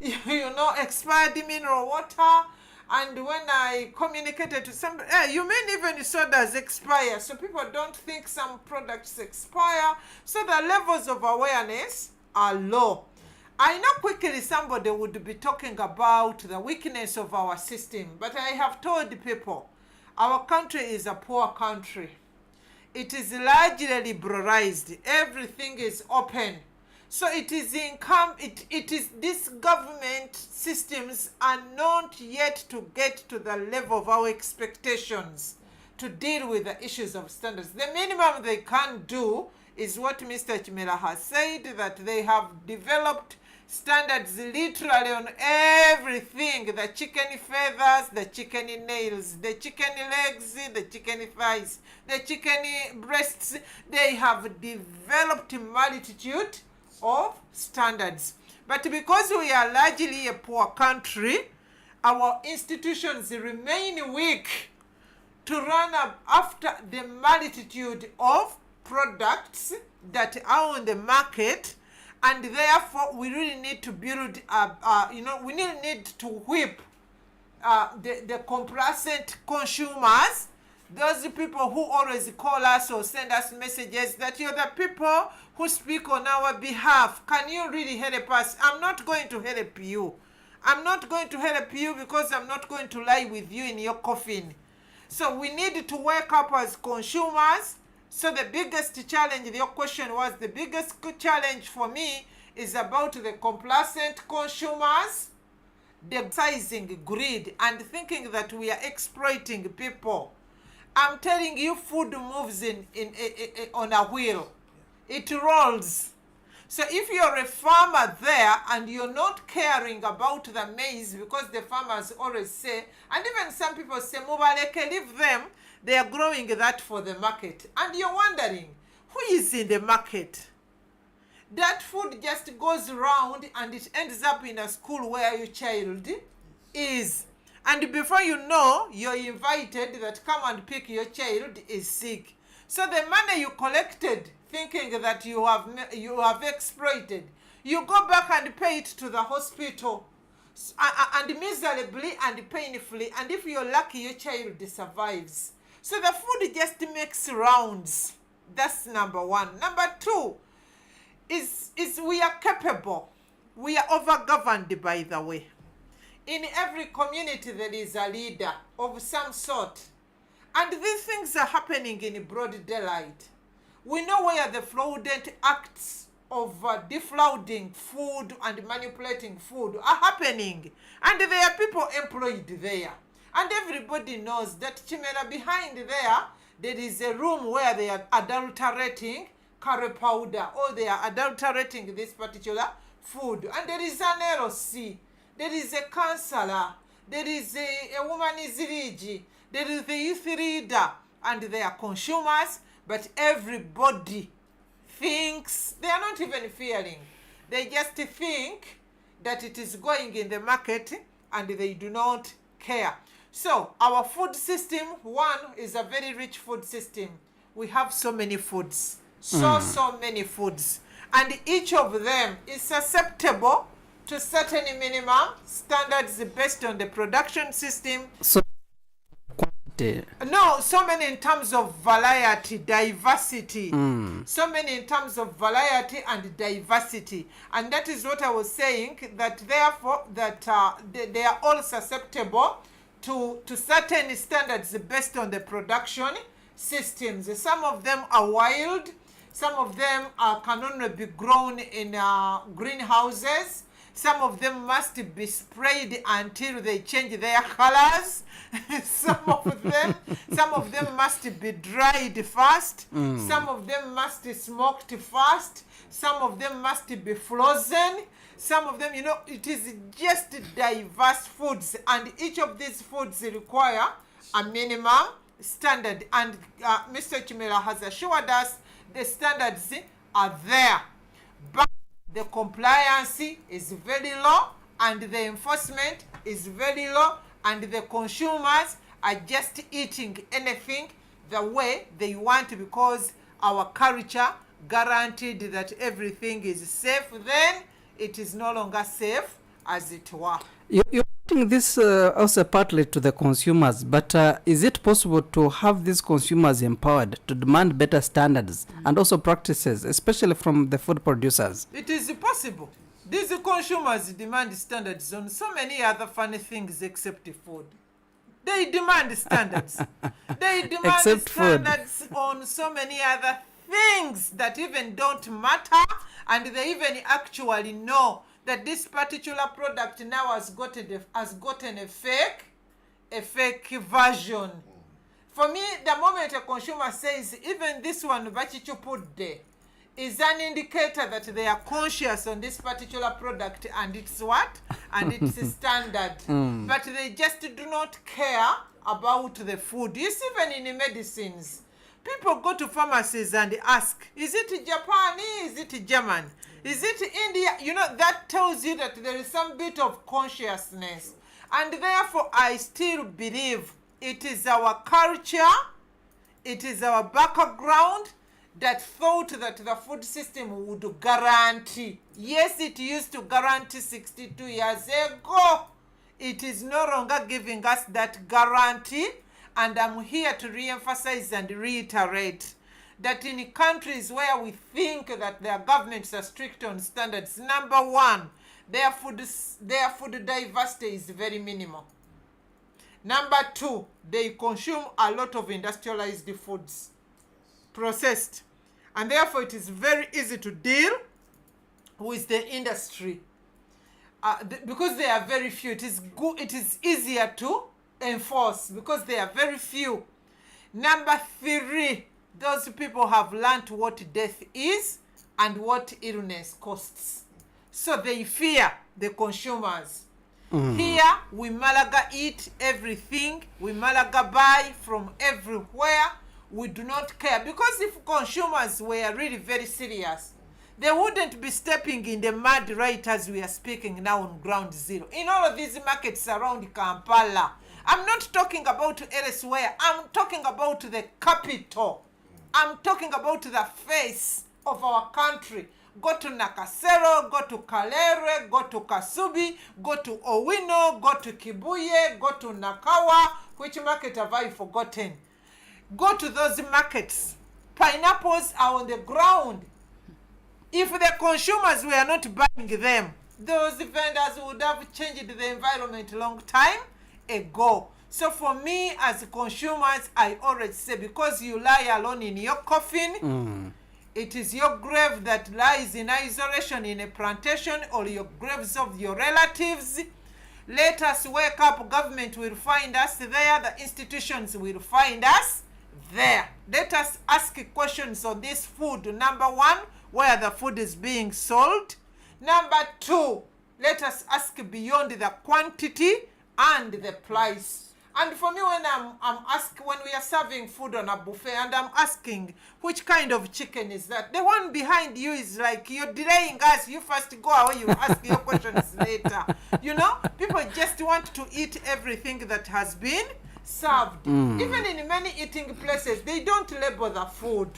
Speaker 8: expired mineral water. And when I communicated to somebody, you mean even sodas expire? So people don't think some products expire. So the levels of awareness are low. I know quickly somebody would be talking about the weakness of our system, but I have told people our country is a poor country. It is largely liberalized. Everything is open. So it is these government systems are not yet to get to the level of our expectations to deal with the issues of standards. The minimum they can do is what Mr. Chimera has said, that they have developed standards literally on everything: the chicken feathers, the chicken nails, the chicken legs, the chicken thighs, the chicken breasts. They have developed a multitude of standards. But because we are largely a poor country, our institutions remain weak to run up after the multitude of products that are on the market. And therefore, we really need to build, we need to whip the complacent consumers, those people who always call us or send us messages that you're the people who speak on our behalf. Can you really help us? I'm not going to help you. I'm not going to help you because I'm not going to lie with you in your coffin. So we need to wake up as consumers. So the biggest challenge, your question was, the biggest challenge for me is about the complacent consumers, the sizing greed, and thinking that we are exploiting people. I'm telling you, food moves on a wheel. It rolls. So if you're a farmer there and you're not caring about the maize, because the farmers always say, and even some people say, Mubaleke, leave them, they are growing that for the market. And you're wondering, who is in the market? That food just goes around and it ends up in a school where your child is. And before you know, you're invited that come and pick your child is sick. So the money you collected, thinking that you have exploited, you go back and pay it to the hospital, and miserably and painfully. And if you're lucky, your child survives. So the food just makes rounds. That's number one. Number two is we are capable. We are over-governed, by the way. In every community, there is a leader of some sort. And these things are happening in broad daylight. We know where the fraudulent acts of defrauding food and manipulating food are happening. And there are people employed there. And everybody knows that Chimera behind there is a room where they are adulterating curry powder, or they are adulterating this particular food. And there is an LOC, there is a counselor, there is a woman's league, there is the youth leader, and they are consumers, but everybody thinks, they are not even fearing, they just think that it is going in the market and they do not care. So our food system, one, is a very rich food system. We have so many foods, so many foods, and each of them is susceptible to certain minimum standards based on the production system.
Speaker 7: So
Speaker 8: no, so many in terms of variety, diversity. So many in terms of variety and diversity. And that is what I was saying, that therefore that they are all susceptible to certain standards based on the production systems. Some of them are wild. Some of them can only be grown in greenhouses. Some of them must be sprayed until they change their colors. Some of them must be dried first. Some of them must be smoked first. Some of them must be frozen. Some of them, it is just diverse foods. And each of these foods require a minimum standard, and Mr. Chimera has assured us the standards are there, but the compliance is very low and the enforcement is very low, and the consumers are just eating anything the way they want because our culture guaranteed that everything is safe. Then it is no longer safe, as it were.
Speaker 7: You're putting this also partly to the consumers, but is it possible to have these consumers empowered to demand better standards and also practices, especially from the food producers?
Speaker 8: It is possible. These consumers demand standards on so many other funny things except food. They demand standards. They demand
Speaker 7: Except
Speaker 8: standards on so many other things that even don't matter, and they even actually know that this particular product now has gotten a fake version. For me, the moment a consumer says even this one bachichupudde is an indicator that they are conscious on this particular product and it's what? And it's a standard. But they just do not care about the food. You see, even in medicines, people go to pharmacies and ask, is it Japanese? Is it German? Is it India? You know, that tells you that there is some bit of consciousness. And therefore, I still believe it is our culture, it is our background that thought that the food system would guarantee. Yes, it used to guarantee 62 years ago. It is no longer giving us that guarantee. And I'm here to re-emphasize and reiterate that in countries where we think that their governments are strict on standards, number one, their food diversity is very minimal. Number two, they consume a lot of industrialized foods, processed, and therefore it is very easy to deal with the industry because they are very few. It is easier to enforce because they are very few. Number three, those people have learned what death is and what illness costs, so they fear the consumers. Here we Malaga eat everything, we Malaga buy from everywhere. We do not care, because if consumers were really very serious, they wouldn't be stepping in the mud right as we are speaking now on ground zero in all of these markets around Kampala. I'm not talking about elsewhere. I'm talking about the capital. I'm talking about the face of our country. Go to Nakasero, go to Kalere, go to Kasubi, go to Owino, go to Kibuye, go to Nakawa. Which market have I forgotten? Go to those markets. Pineapples are on the ground. If the consumers were not buying them, those vendors would have changed the environment a long time ago. So for me as consumers, I always say, because you lie alone in your coffin, it is your grave that lies in isolation in a plantation, or your graves of your relatives. Let us wake up. Government will find us there. The institutions will find us there. Let us ask questions on this food. Number one, where the food is being sold. Number two, let us ask beyond the quantity and the price. And for me, when when we are serving food on a buffet and I'm asking which kind of chicken is that, the one behind you is like, you're delaying us, you first go away, you ask your questions later. You know, people just want to eat everything that has been served. Even in many eating places, they don't label the food.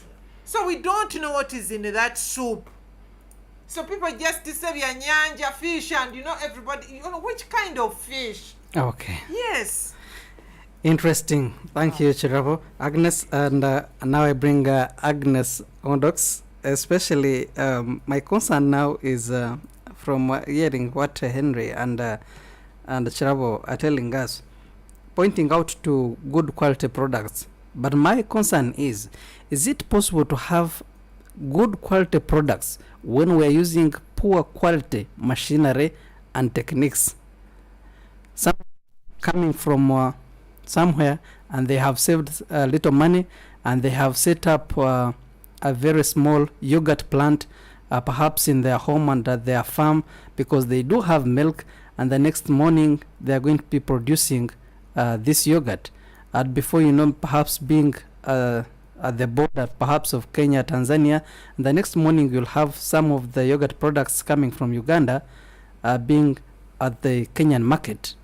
Speaker 8: So we don't know what is in that soup. So people just say nyanja fish, and you know, everybody, you know, which kind of fish?
Speaker 7: Okay.
Speaker 8: Yes.
Speaker 7: Interesting. Thank you, Chirabo. Agnes, and now I bring Agnes Ondox. Especially, my concern now is from hearing what Henry and Chirabo are telling us, pointing out to good quality products. But my concern is it possible to have good quality products when we are using poor quality machinery and techniques? Some coming from somewhere, and they have saved a little money, and they have set up a very small yogurt plant, perhaps in their home and at their farm, because they do have milk, and the next morning they are going to be producing this yogurt. And before you know, perhaps being at the border, perhaps of Kenya, Tanzania, the next morning you'll have some of the yogurt products coming from Uganda being at the Kenyan market.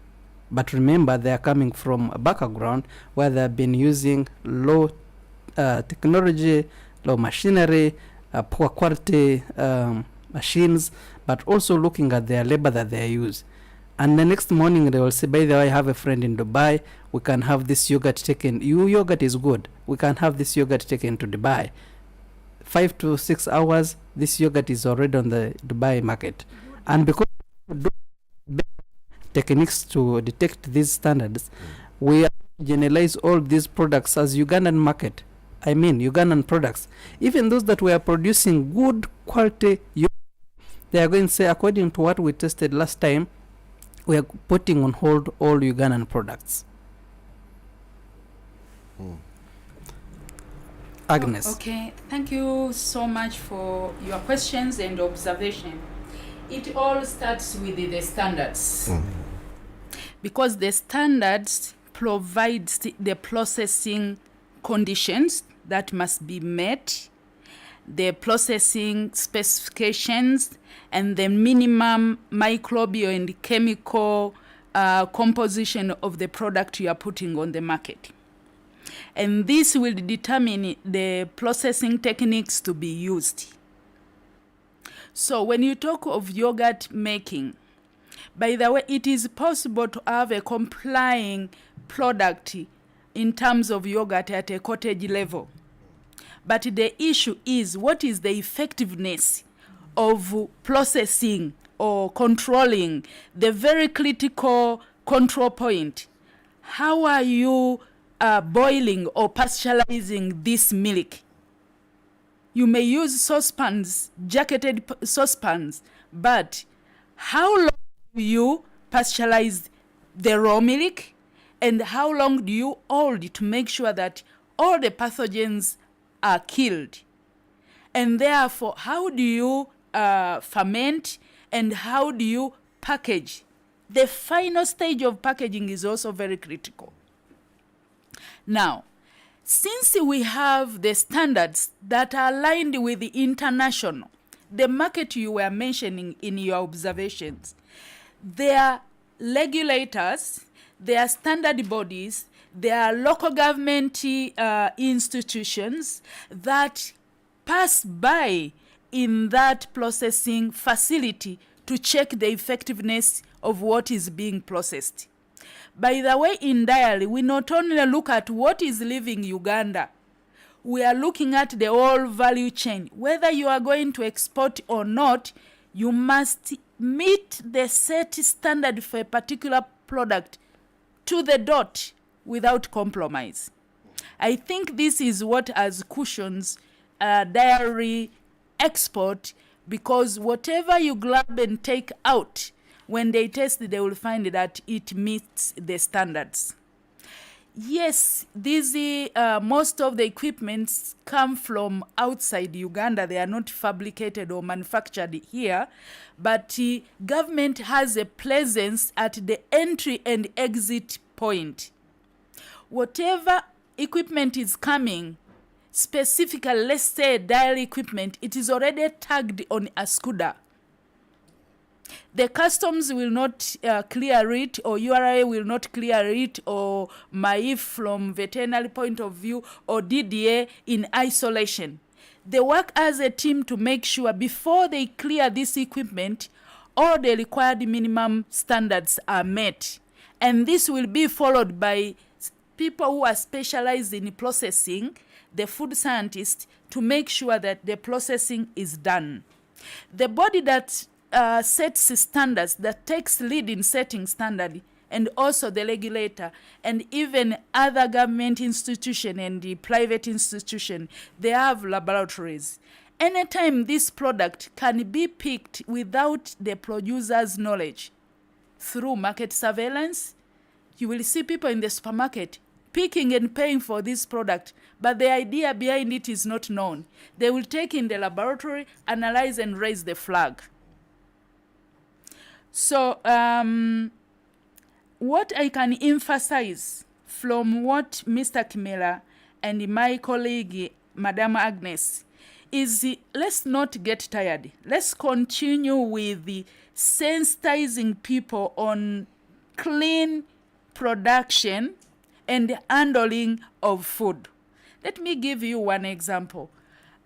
Speaker 7: But remember, they are coming from a background where they have been using low technology, low machinery, poor quality machines, but also looking at their labor that they use. And the next morning they will say, by the way, I have a friend in Dubai, we can have this yogurt taken. Your yogurt is good. We can have this yogurt taken to Dubai. 5 to 6 hours, this yogurt is already on the Dubai market. And because techniques to detect these standards, we generalize all these products as Ugandan market. I mean, Ugandan products. Even those that we are producing good quality, they are going to say, according to what we tested last time, we are putting on hold all Ugandan products. Agnes.
Speaker 11: Okay, thank you so much for your questions and observation. It all starts with the standards. Because the standards provides the processing conditions that must be met, the processing specifications, and the minimum microbial and chemical composition of the product you are putting on the market. And this will determine the processing techniques to be used. So when you talk of yogurt making, by the way, it is possible to have a complying product in terms of yogurt at a cottage level. But the issue is, what is the effectiveness of processing or controlling the very critical control point? How are you boiling or pasteurizing this milk? You may use saucepans, jacketed saucepans, but how long do you pasteurize the raw milk, and how long do you hold to make sure that all the pathogens are killed? And therefore, how do you ferment, and how do you package? The final stage of packaging is also very critical. Now, since we have the standards that are aligned with the international, the market you were mentioning in your observations, there are regulators, there are standard bodies, there are local government institutions that pass by in that processing facility to check the effectiveness of what is being processed. By the way, in Nile, we not only look at what is leaving Uganda, we are looking at the whole value chain. Whether you are going to export or not, you must meet the set standard for a particular product to the dot without compromise. I think this is what has cushions dairy export, because whatever you grab and take out, when they test it, they will find that it meets the standards. Yes, these most of the equipments come from outside Uganda. They are not fabricated or manufactured here, but government has a presence at the entry and exit point. Whatever equipment is coming, specifically, let's say dairy equipment, it is already tagged on a scooter. The customs will not clear it, or URA will not clear it, or MAIF from veterinary point of view, or DDA in isolation. They work as a team to make sure before they clear this equipment, all the required minimum standards are met. And this will be followed by people who are specialized in processing, the food scientists, to make sure that the processing is done. The body that sets standards, that takes lead in setting standard, and also the regulator, and even other government institution and the private institution, they have laboratories. Anytime this product can be picked without the producer's knowledge, through market surveillance, you will see people in the supermarket picking and paying for this product, but the idea behind it is not known. They will take in the laboratory, analyze, and raise the flag. So what I can emphasize from what Mr. Kimela and my colleague, Madame Agnes, is let's not get tired. Let's continue with the sensitizing people on clean production and handling of food. Let me give you one example.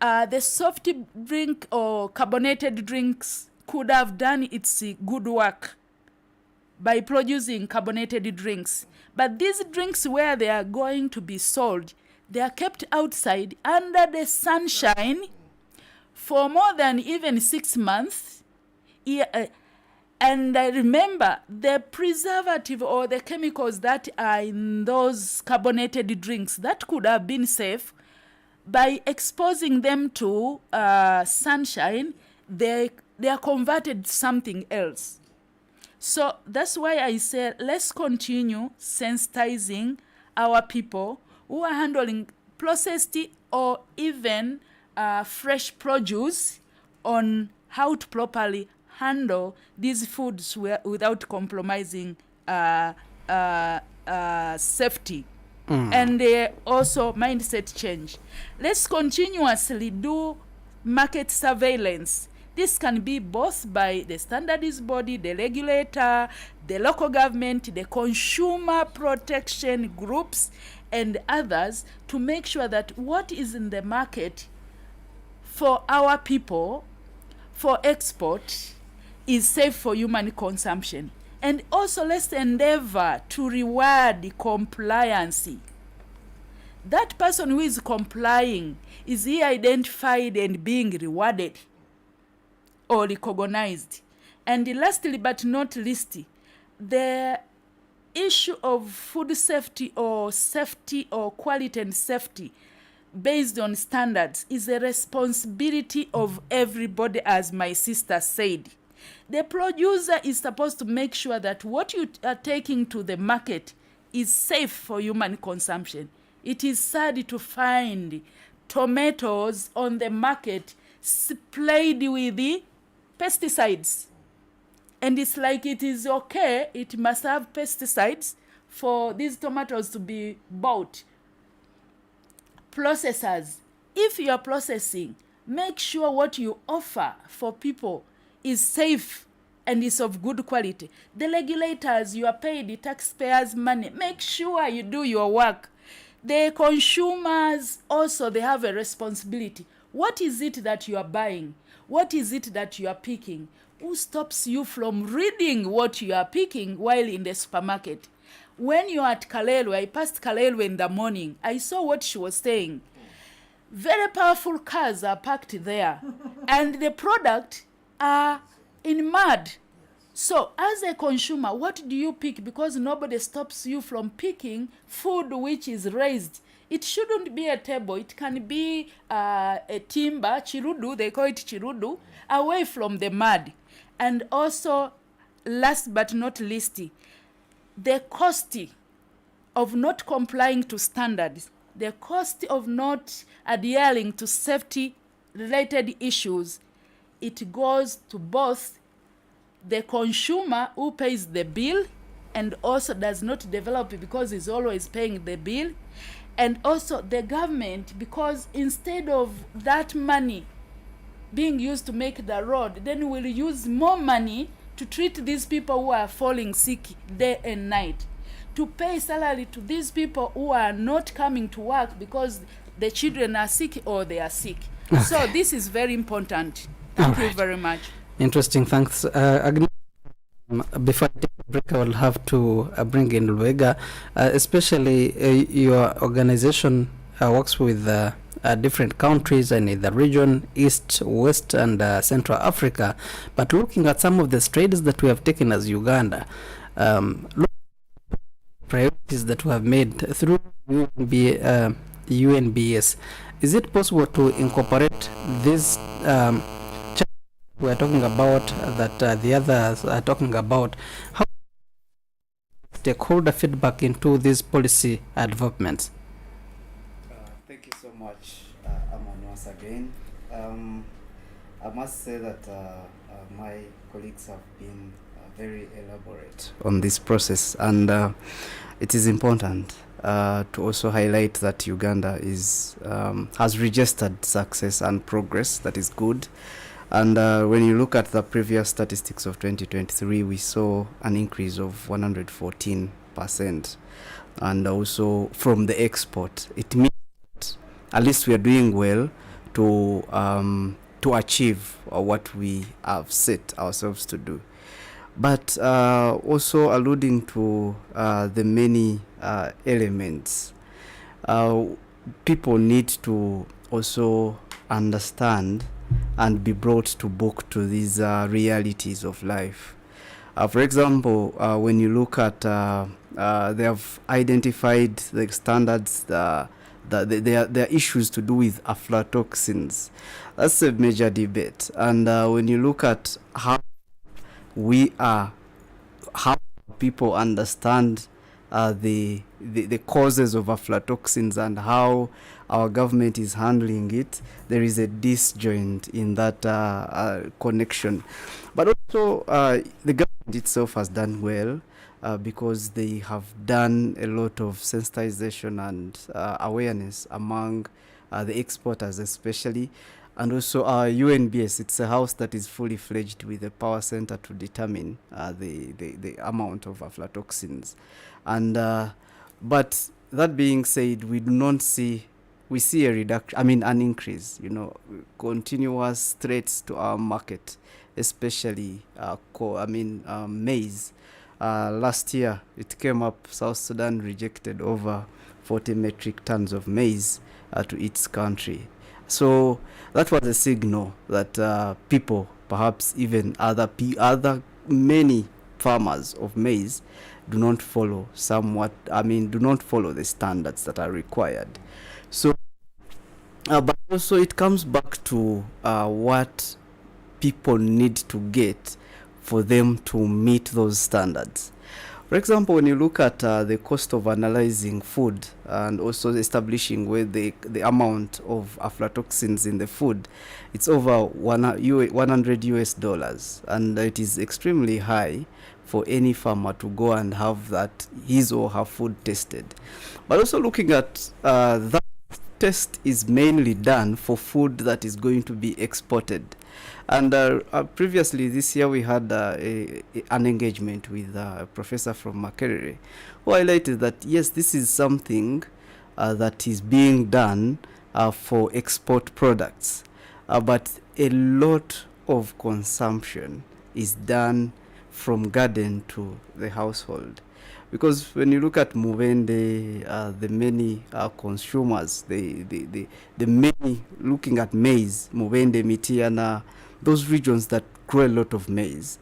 Speaker 11: The soft drink or carbonated drinks could have done its good work by producing carbonated drinks. But these drinks, where they are going to be sold, they are kept outside under the sunshine for more than even 6 months. And I remember the preservative or the chemicals that are in those carbonated drinks that could have been safe. By exposing them to sunshine, they are converted to something else. So that's why I said let's continue sensitizing our people who are handling processed or even fresh produce on how to properly handle these foods without compromising safety. And also mindset change. Let's continuously do market surveillance. This can be both by the standards body, the regulator, the local government, the consumer protection groups, and others, to make sure that what is in the market for our people for export is safe for human consumption. And also let's endeavor to reward compliance. That person who is complying, is he identified and being rewarded or recognized? And lastly but not least, the issue of food safety or quality and safety based on standards is a responsibility of everybody, as my sister said. The producer is supposed to make sure that what you are taking to the market is safe for human consumption. It is sad to find tomatoes on the market sprayed with the pesticides. And it's like it is okay, it must have pesticides for these tomatoes to be bought. Processors, if you are processing, make sure what you offer for people is safe and is of good quality. The regulators, you are paid the taxpayers' money. Make sure you do your work. The consumers also, they have a responsibility. What is it that you are buying? What is it that you are picking? Who stops you from reading what you are picking while in the supermarket? When you are at Kalelwe, I passed Kalelwe in the morning. I saw what she was saying. Very powerful cars are parked there. And the product are in mud. So as a consumer, what do you pick? Because nobody stops you from picking food which is raised. It shouldn't be a table. It can be a timber, chirudu, they call it chirudu, away from the mud. And also, last but not least, the cost of not complying to standards, the cost of not adhering to safety-related issues, it goes to both the consumer who pays the bill and also does not develop because he's always paying the bill, and also the government, because instead of that money being used to make the road, then we'll use more money to treat these people who are falling sick day and night, to pay salary to these people who are not coming to work because the children are sick or they are sick. Okay. So this is very important. Thank you very much.
Speaker 7: Interesting, thanks. Agnes, before I take a break, I will have to bring in Luega, especially your organization works with different countries and in the region, East, West, and Central Africa. But looking at some of the strides that we have taken as Uganda, priorities that we have made through UNBS, is it possible to incorporate this we are talking about, that the others are talking about, how stakeholder feedback into these policy developments?
Speaker 10: Thank you so much, Amon, once again. I must say that my colleagues have been very elaborate on this process, and it is important to also highlight that Uganda has registered success and progress that is good. And when you look at the previous statistics of 2023, we saw an increase of 114%. And also from the export, it means that at least we are doing well to achieve what we have set ourselves to do. But also alluding to the many elements, people need to also understand and be brought to book to these realities of life. For example, when you look at, they have identified the standards, there are issues to do with aflatoxins. That's a major debate. And when you look at how people understand the causes of aflatoxins and how our government is handling it, there is a disjoint in that connection. But also, the government itself has done well because they have done a lot of sensitization and awareness among the exporters especially. And also UNBS, it's a house that is fully fledged with a power center to determine the amount of aflatoxins. And but that being said, we see a reduction, an increase, continuous threats to our market, especially maize. Last year, it came up, South Sudan rejected over 40 metric tons of maize to its country. So that was a signal that people, perhaps even other many farmers of maize, do not follow the standards that are required. So, but also it comes back to what people need to get for them to meet those standards. For example, when you look at the cost of analyzing food and also establishing where the amount of aflatoxins in the food, it's over $100, and it is extremely high for any farmer to go and have that his or her food tested. But also looking at that test is mainly done for food that is going to be exported. And previously this year we had an engagement with a professor from Makerere who highlighted that yes, this is something that is being done for export products, but a lot of consumption is done from garden to the household. Because when you look at Mubende, the many consumers, the many looking at maize, Mubende, Mitiana, those regions that grow a lot of maize,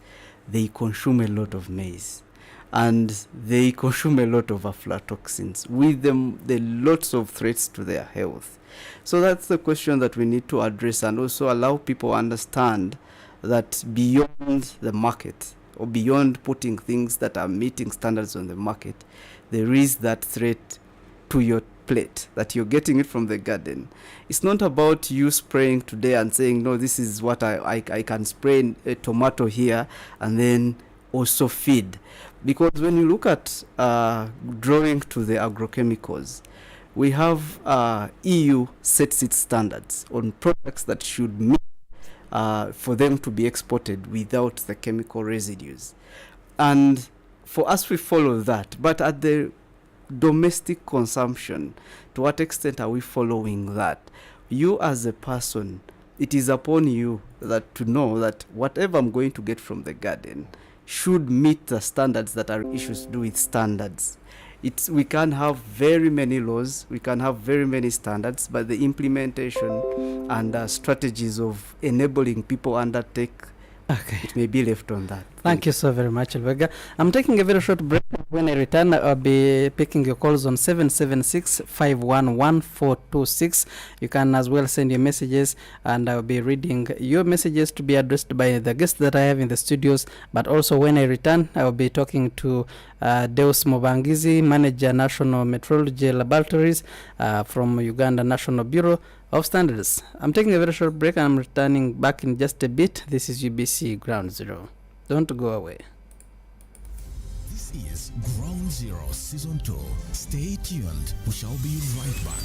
Speaker 10: they consume a lot of maize. And they consume a lot of aflatoxins. With them, there are lots of threats to their health. So that's the question that we need to address, and also allow people to understand that beyond the market, or beyond putting things that are meeting standards on the market, there is that threat to your plate, that you're getting it from the garden. It's not about you spraying today and saying, no, this is what I can spray a tomato here and then also feed. Because when you look at drawing to the agrochemicals, we have EU sets its standards on products that should meet for them to be exported without the chemical residues. And for us, we follow that. But at the domestic consumption, to what extent are we following that? You as a person, it is upon you that to know that whatever I'm going to get from the garden should meet the standards that are issues to do with standards. We can have very many laws, we can have very many standards, but the implementation and strategies of enabling people undertake, it may be left on that.
Speaker 7: Thank you so very much, Elwega. I'm taking a very short break. When I return, I'll be picking your calls on 776-511-426. You can as well send your messages, and I'll be reading your messages to be addressed by the guests that I have in the studios. But also when I return, I'll be talking to Deus Mobangizi, Manager, National Meteorology Laboratories from Uganda National Bureau of Standards. I'm taking a very short break, and I'm returning back in just a bit. This is UBC Ground Zero. Don't go away.
Speaker 3: is Ground Zero Season 2. Stay tuned. We shall be right back.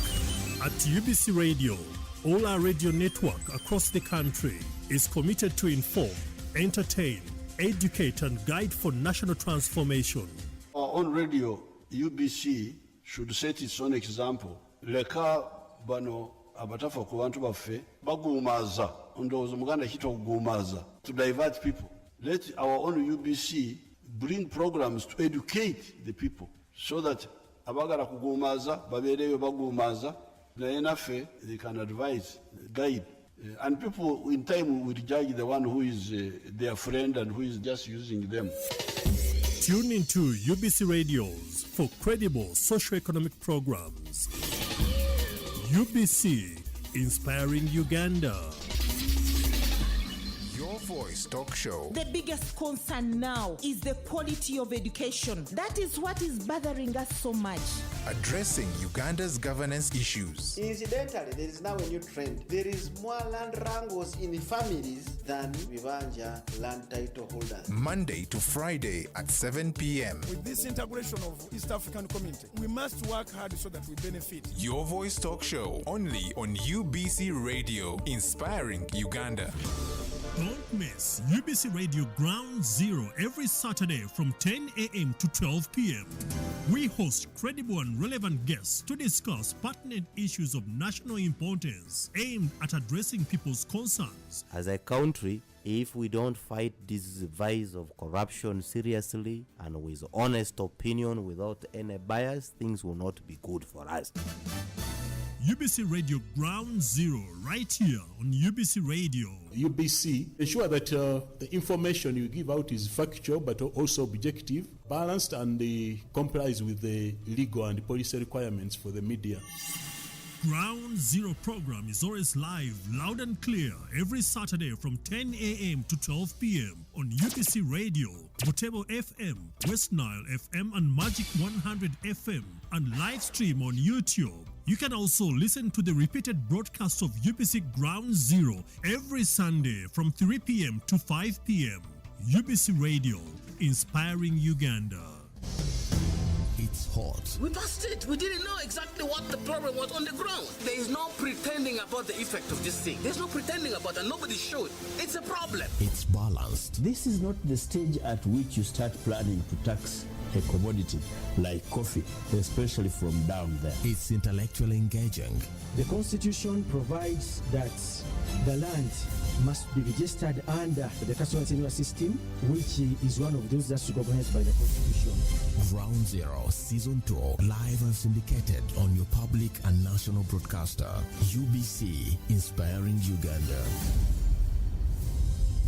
Speaker 2: At UBC Radio, all our radio network across the country is committed to inform, entertain, educate and guide for national transformation.
Speaker 1: Our own radio, UBC, should set its own example. Leka bano abatafa ku bantu baffe bagumaza ndowooza Muganda kitwa kugumaza to divert people. Let our own UBC bring programs to educate the people so that abagala kugumaza babeereyo bagumaza naye naffe they can advise, guide. And people in time will judge the one who is their friend and who is just using them.
Speaker 2: Tune into UBC Radios for credible socio-economic programs. UBC, inspiring Uganda.
Speaker 12: Your Voice Talk Show.
Speaker 13: The biggest concern now is the quality of education. That is what is bothering us so much.
Speaker 12: Addressing Uganda's governance issues.
Speaker 14: Incidentally, there is now a new trend. There is more land wrangles in families than Vivanja land title holders.
Speaker 12: Monday to Friday at 7 p.m.
Speaker 15: With this integration of East African community, we must work hard so that we benefit.
Speaker 12: Your Voice Talk Show, only on UBC Radio, inspiring Uganda.
Speaker 2: Don't miss UBC Radio Ground Zero every Saturday from 10 a.m. to 12 p.m. We host credible and relevant guests to discuss pertinent issues of national importance aimed at addressing people's concerns.
Speaker 16: As a country, if we don't fight this vice of corruption seriously and with honest opinion without any bias, things will not be good for us.
Speaker 2: UBC Radio Ground Zero, right here on UBC Radio.
Speaker 17: UBC, ensure that the information you give out is factual but also objective, balanced, and complies with the legal and policy requirements for the media.
Speaker 2: Ground Zero program is always live, loud and clear, every Saturday from 10 a.m. to 12 p.m. on UBC Radio, Butebo FM, West Nile FM, and Magic 100 FM, and live stream on YouTube. You can also listen to the repeated broadcast of UBC Ground Zero every Sunday from 3 p.m. to 5 p.m. UBC Radio, inspiring Uganda.
Speaker 3: It's hot.
Speaker 4: We passed it. We didn't know exactly what the problem was on the ground. There is no pretending about the effect of this thing. There's no pretending about it. Nobody should. It's a problem.
Speaker 3: It's balanced.
Speaker 5: This is not the stage at which you start planning to tax a commodity like coffee, especially from down there.
Speaker 3: It's intellectually engaging.
Speaker 6: The Constitution provides that the land must be registered under the custodial tenure system, which is one of those that's recognized by the Constitution.
Speaker 3: Ground Zero Season 2, live and syndicated on your public and national broadcaster, UBC, inspiring Uganda.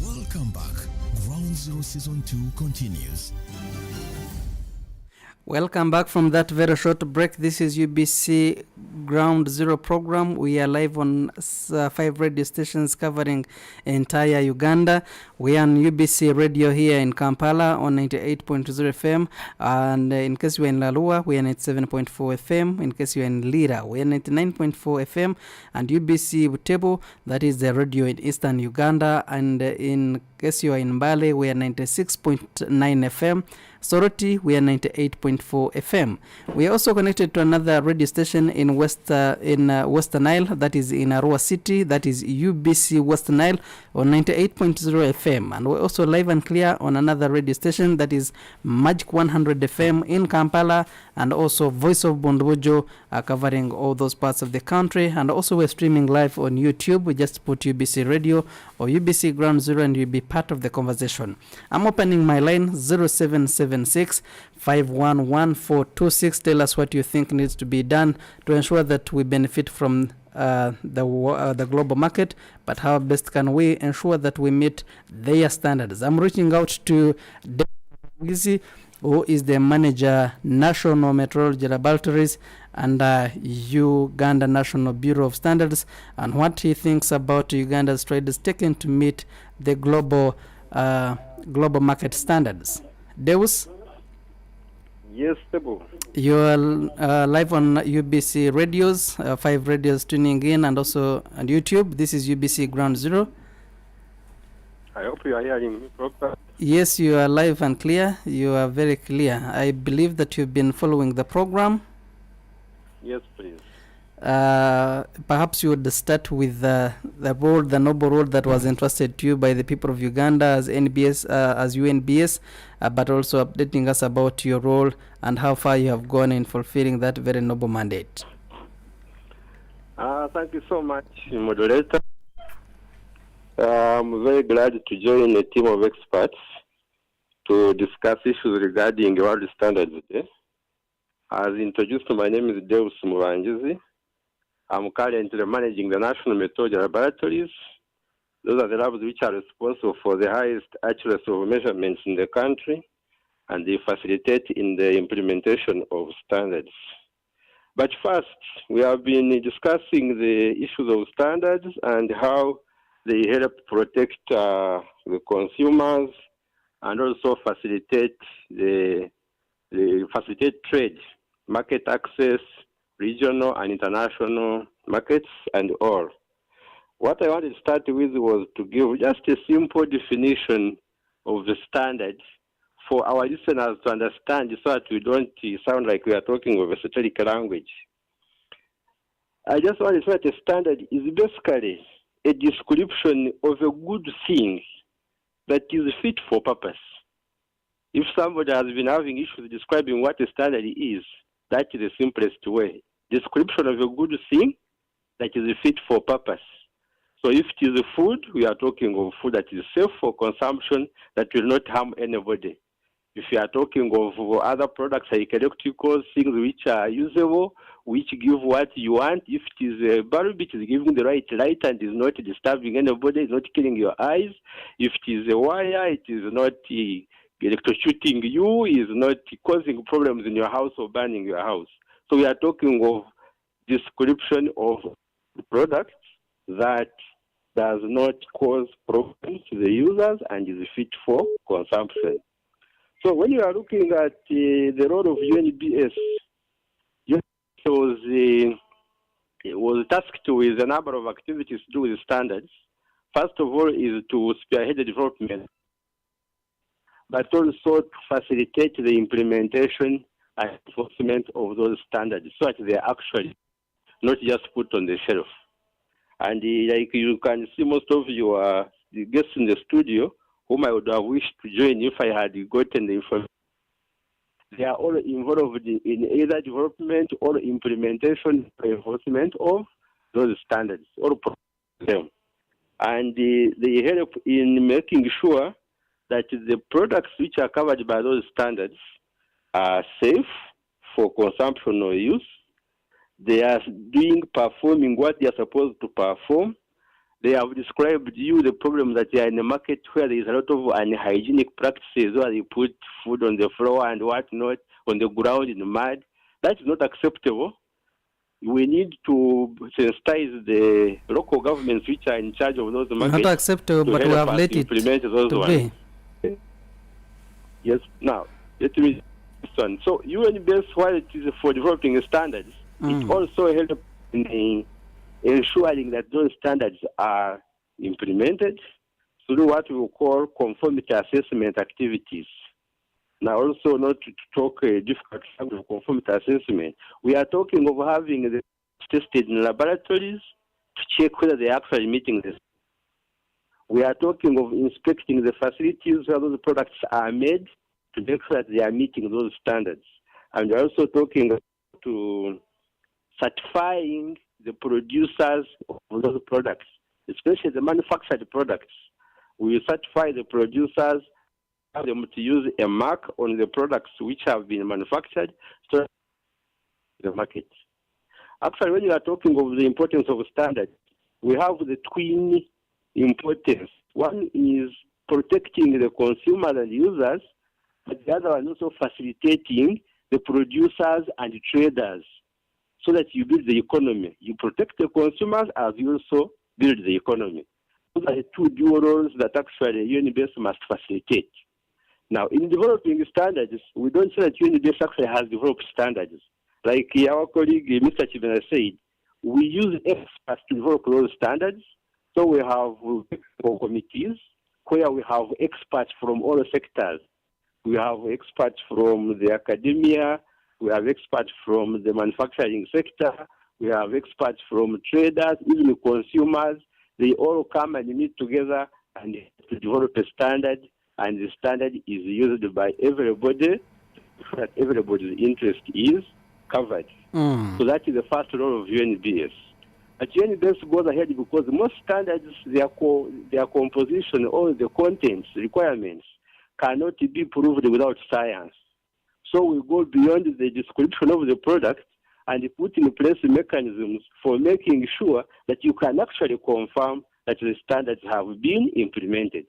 Speaker 3: Welcome back. Ground Zero Season 2 continues.
Speaker 7: Welcome back from that very short break. This is UBC Ground Zero program. We are live on 5 radio stations covering entire Uganda. We are on UBC Radio here in Kampala on 98.0 FM. And in case you're in Lalua, we are 97.4 FM. In case you're in Lira, we are 99.4 FM. And UBC Butebo, that is the radio in eastern Uganda. And in case you are in Mbale, we are 96.9 FM. Soroti, we are 98.4 FM. We are also connected to another radio station in Western Nile, that is in Arua City, that is UBC Western Nile on 98.0 FM. And we're also live and clear on another radio station, that is Magic 100 FM in Kampala, and also Voice of Bondobojo covering all those parts of the country. And also we're streaming live on YouTube. We just put UBC Radio or UBC Ground Zero and you'll be part of the conversation. I'm opening my line 0776-511-426. Tell us what you think needs to be done to ensure that we benefit from the global market, but how best can we ensure that we meet their standards? I'm reaching out to David, who is the manager, National Meteorology Laboratories and Uganda National Bureau of Standards, and what he thinks about Uganda's strides taken to meet the global market standards. Deus?
Speaker 18: Yes, Tebo.
Speaker 7: You're live on UBC radios, 5 radios tuning in, and also on YouTube. This is UBC Ground Zero.
Speaker 18: I hope you are hearing me properly.
Speaker 7: Yes, you are live and clear. You are very clear. I believe that you've been following the program.
Speaker 18: Yes, please.
Speaker 7: Perhaps you would start with the noble role that was entrusted to you by the people of Uganda as NBS, as UNBS, but also updating us about your role and how far you have gone in fulfilling that very noble mandate.
Speaker 18: Thank you so much, moderator. I'm very glad to join a team of experts to discuss issues regarding World Standards Day. As introduced, my name is Deus Murangizi. I'm currently managing the National Methodology Laboratories. Those are the labs which are responsible for the highest accuracy of measurements in the country, and they facilitate in the implementation of standards. But first, we have been discussing the issues of standards and how they help protect the consumers and also facilitate facilitate trade, market access, regional and international markets, and all. What I wanted to start with was to give just a simple definition of the standard for our listeners to understand, so that we don't sound like we are talking of esoteric language. I just want to say that a standard is basically a description of a good thing that is fit for purpose. If somebody has been having issues describing what a standard is, that is the simplest way. Description of a good thing that is fit for purpose. So if it is food, we are talking of food that is safe for consumption, that will not harm anybody. If you are talking of other products like electricals, things which are usable, which give what you want, if it is a bulb, it is giving the right light and is not disturbing anybody, is not killing your eyes. If it is a wire, it is not electrocuting you, is not causing problems in your house or burning your house. So we are talking of description of products that does not cause problems to the users and is fit for consumption. So when you are looking at the role of UNBS, was tasked with a number of activities to do with standards. First of all is to spearhead the development, but also to facilitate the implementation and enforcement of those standards so that they are actually not just put on the shelf. And like you can see, most of your guests in the studio, whom I would have wished to join if I had gotten the information, they are all involved in either development or implementation or enforcement of those standards or them. And they help in making sure that the products which are covered by those standards are safe for consumption or use. They are performing what they are supposed to perform. They have described you the problem that they are in a market where there is a lot of unhygienic practices, where they put food on the floor and whatnot, on the ground in the mud. That is not acceptable. We need to sensitize the local governments which are in charge of those markets.
Speaker 7: Not acceptable, but we have let it
Speaker 18: implement those
Speaker 7: to
Speaker 18: ones.
Speaker 7: be.
Speaker 18: Yes. Now, let me this one. So UNBS, while it is for developing standards, it also helps in ensuring that those standards are implemented through what we will call conformity assessment activities. Now, also not to talk a difficult language of conformity assessment, we are talking of having the tested in laboratories to check whether they are actually meeting this. We are talking of inspecting the facilities where those products are made to make sure that they are meeting those standards. And we're also talking to certifying the producers of those products, especially the manufactured products. We certify the producers, have them to use a mark on the products which have been manufactured so the market. Actually, when you are talking of the importance of standards, we have the twin importance. One is protecting the consumers and users, but the other one also facilitating the producers and traders so that you build the economy. You protect the consumers as you also build the economy. Those are the two dual roles that actually UNBS must facilitate. Now, in developing standards, we don't say that UNBS actually has developed standards. Like our colleague, Mr. Chibena, said, we use experts to develop those standards. So we have technical committees where we have experts from all sectors. We have experts from the academia, we have experts from the manufacturing sector, we have experts from traders, even consumers. They all come and meet together and to develop a standard, and the standard is used by everybody so that everybody's interest is covered. So that is the first role of UNBS. But UNBS goes ahead because most standards, their composition or the contents, requirements, cannot be proved without science. So we go beyond the description of the product and put in place mechanisms for making sure that you can actually confirm that the standards have been implemented.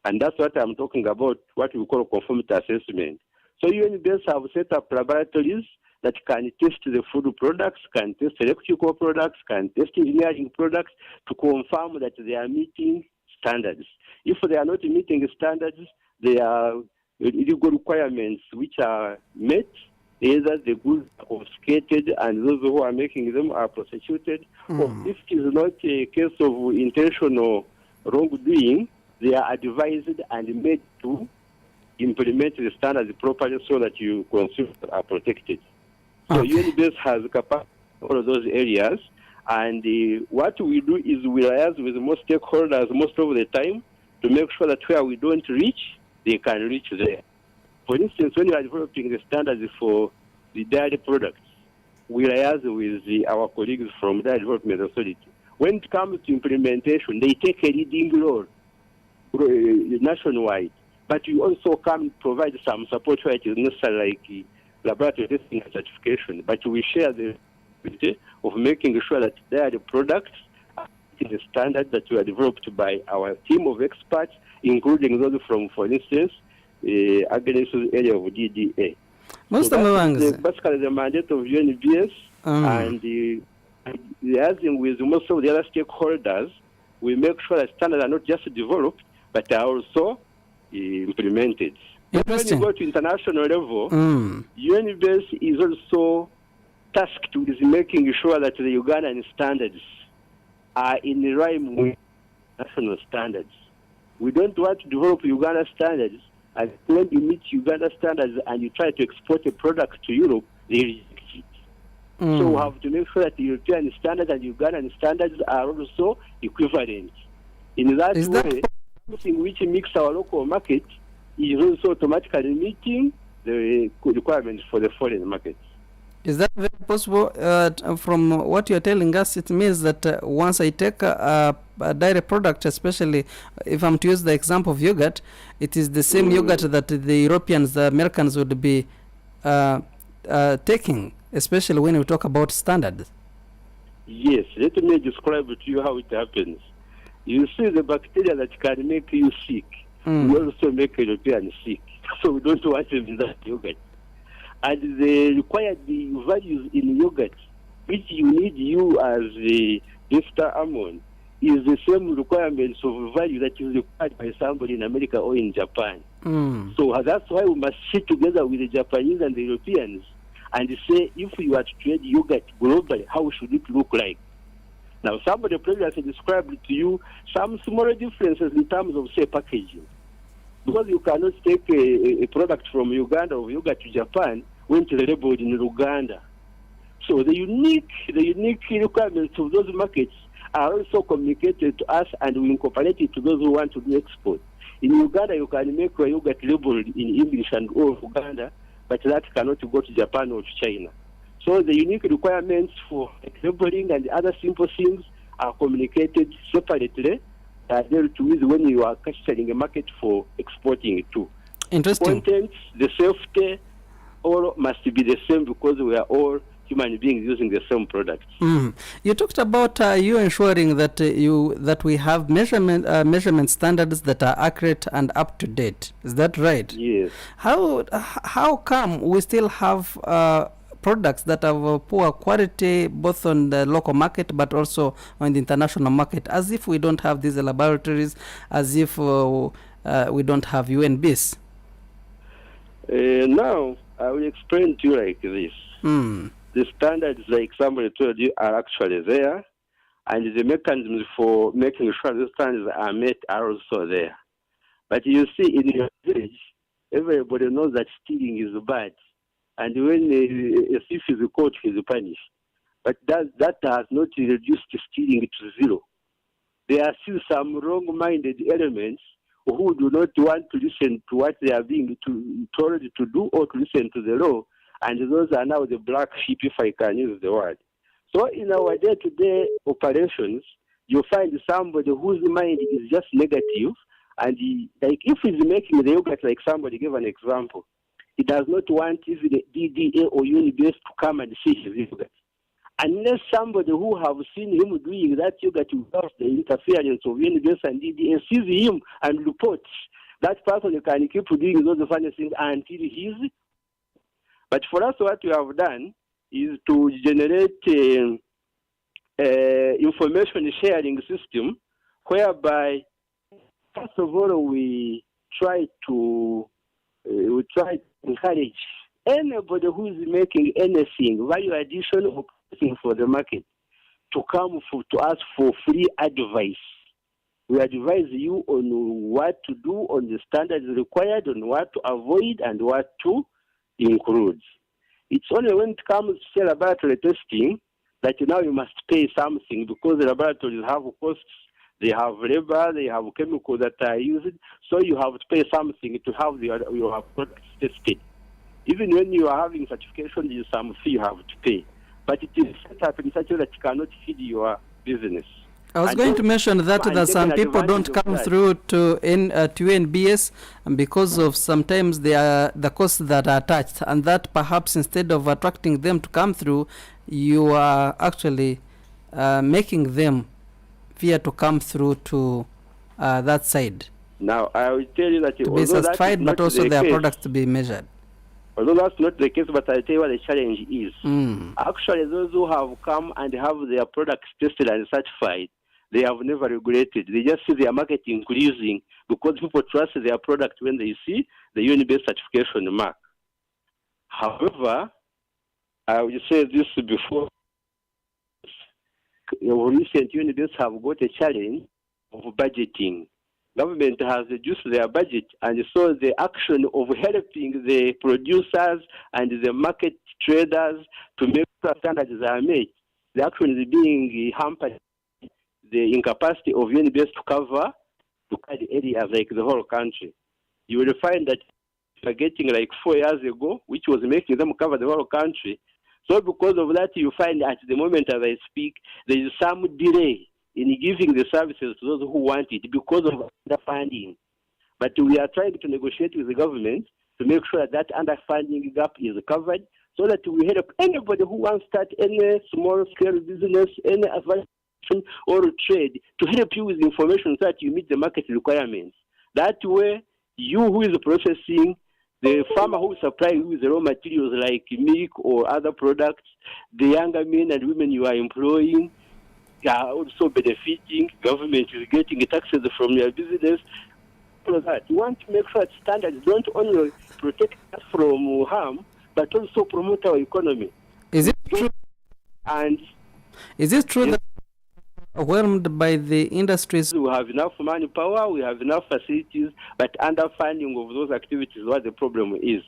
Speaker 18: And that's what I'm talking about, what we call conformity assessment. So UNBS have set up laboratories that can test the food products, can test electrical products, can test engineering products to confirm that they are meeting standards. If they are not meeting standards, there are illegal requirements which are met. Either the goods are confiscated and those who are making them are prosecuted, or if it is not a case of intentional wrongdoing, they are advised and made to implement the standards properly so that you consumers are protected. So UNBS has capacity in all of those areas, and what we do is we liaise with most stakeholders most of the time to make sure that where we don't reach, they can reach there. For instance, when we are developing the standards for the dairy products, we liaise with our colleagues from the Development Authority. When it comes to implementation, they take a leading role nationwide, but we also can provide some support where it is necessary, like laboratory testing and certification. But we share the responsibility of making sure that dairy products are in the standard that were developed by our team of experts, including those from, for instance, against the area of DDA.
Speaker 7: Most
Speaker 18: so
Speaker 7: of
Speaker 18: basically the mandate of UNBS, and liaising with most of the other stakeholders, we make sure that standards are not just developed, but are also implemented. When you go to international level, UNBS is also tasked with making sure that the Ugandan standards are in line with national standards. We don't want to develop Uganda standards, and when you meet Uganda standards and you try to export a product to Europe, they reject it. So we have to make sure that the European standards and Ugandan standards are also equivalent. In that way, something which makes our local market is also automatically meeting the requirements for the foreign market.
Speaker 7: Is that very possible? From what you're telling us, it means that once I take a dairy product, especially if I'm to use the example of yogurt, it is the same yogurt that the Europeans, the Americans would be taking, especially when we talk about standards.
Speaker 18: Yes, let me describe to you how it happens. You see the bacteria that can make you sick, we also make Europeans sick. So we don't want them in that yogurt. And the required values in yogurt, which you need you as the Mr. Amon, is the same requirements of value that is required by somebody in America or in Japan. So that's why we must sit together with the Japanese and the Europeans and say, if you are to trade yogurt globally, how should it look like? Now, somebody previously described to you some smaller differences in terms of, say, packaging. Because you cannot take a product from Uganda or yogurt to Japan when it is labeled in Uganda. So the unique requirements of those markets are also communicated to us, and we incorporate it to those who want to do export. In Uganda, you can make a yogurt labeled in English and all Uganda, but that cannot go to Japan or to China. So the unique requirements for labeling and other simple things are communicated separately, dealt with when you are capturing a market for exporting it to.
Speaker 7: Interesting.
Speaker 18: Contents, the safety, all must be the same because we are all human beings using the same products.
Speaker 7: You talked about you ensuring that that we have measurement standards that are accurate and up to date. Is that right?
Speaker 18: Yes.
Speaker 7: How come we still have products that have poor quality both on the local market but also on the international market, as if we don't have these laboratories, as if we don't have UNBs?
Speaker 18: Now, I will explain to you like this. The standards, like somebody told you, are actually there, and the mechanisms for making sure the standards are met are also there. But you see, in your village, everybody knows that stealing is bad. And when a thief is caught, he is punished. But that has not reduced stealing to zero. There are still some wrong-minded elements who do not want to listen to what they are being told to do or to listen to the law. And those are now the black sheep, if I can use the word. So in our day-to-day operations, you find somebody whose mind is just negative. And like if he's making the yogurt, like somebody gave an example, he does not want even the DDA or Unibase to come and see his yogurt. Unless somebody who have seen him doing that yogurt without the interference of Unibase and DDA sees him and reports, that person can keep doing those funny things until he's. But for us, what we have done is to generate information sharing system whereby, first of all, we try to encourage anybody who is making anything, value addition or anything for the market, to come to us for free advice. We advise you on what to do, on the standards required, on what to avoid and what to include. It's only when it comes to laboratory testing that now you must pay something, because the laboratories have costs, they have labor, they have chemicals that are used, so you have to pay something to have your products tested. Even when you are having certification, there is some fee you have to pay. But it is set up in such a way that you cannot feed your business.
Speaker 7: I was going to mention that some people don't come through to NBS because of sometimes the costs that are attached, and that perhaps instead of attracting them to come through, you are actually making them fear to come through to that side.
Speaker 18: Now, I will tell you that
Speaker 7: to be satisfied, but also their products to be measured.
Speaker 18: Although that's not the case, but I'll tell you what the challenge is. Actually, those who have come and have their products tested and certified, they have never regulated. They just see their market increasing because people trust their product when they see the Unibase certification mark. However, I will say this before. Recent Unibase have got a challenge of budgeting. Government has reduced their budget, and so the action of helping the producers and the market traders to make sure standards are met, the action is being hampered. The incapacity of Unibase to cover the areas like the whole country. You will find that forgetting like 4 years ago, which was making them cover the whole country. So because of that, you find at the moment as I speak, there is some delay in giving the services to those who want it because of underfunding. But we are trying to negotiate with the government to make sure that underfunding gap is covered, so that we help anybody who wants to start any small-scale business, any advanced or trade, to help you with information so that you meet the market requirements. That way, you who is processing, the farmer who is supplying you with the raw materials like milk or other products, the younger men and women you are employing are also benefiting. Government is getting taxes from your business. All of that. You want to make sure that standards don't only protect us from harm, but also promote our economy.
Speaker 7: Is it true?
Speaker 18: And
Speaker 7: is it true that overwhelmed by the industries?
Speaker 18: We have enough manpower, we have enough facilities, but underfunding of those activities is what the problem is.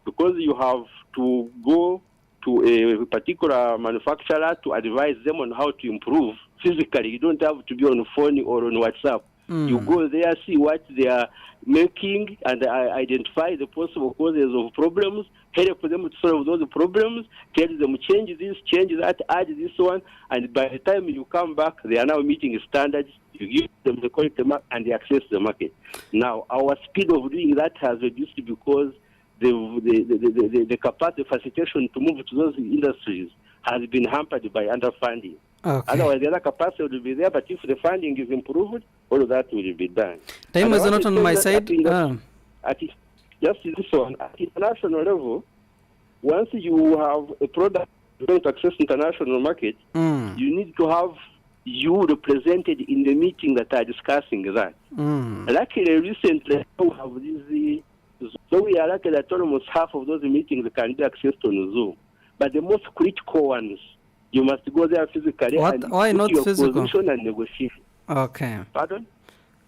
Speaker 18: Because you have to go to a particular manufacturer to advise them on how to improve physically. You don't have to be on phone or on WhatsApp. You go there, see what they are making, and identify the possible causes of problems, help them to solve those problems, tell them change this, change that, add this one, and by the time you come back, they are now meeting standards. You give them the quality mark and they access the market. Now, our speed of doing that has reduced because the capacity facilitation to move to those industries has been hampered by underfunding.
Speaker 7: Okay.
Speaker 18: Otherwise, the other capacity will be there, but if the funding is improved, all of that will be done.
Speaker 7: Time is not on my side.
Speaker 18: Just this one, at international level, once you have a product going to access international market, you need to have you represented in the meeting that are discussing that. Luckily, recently, we have these, so we are lucky that almost half of those meetings can be accessed on Zoom. But the most critical ones, you must go there physically.
Speaker 7: Why not
Speaker 18: your
Speaker 7: physical?
Speaker 18: Position and negotiate.
Speaker 7: Okay.
Speaker 18: Pardon?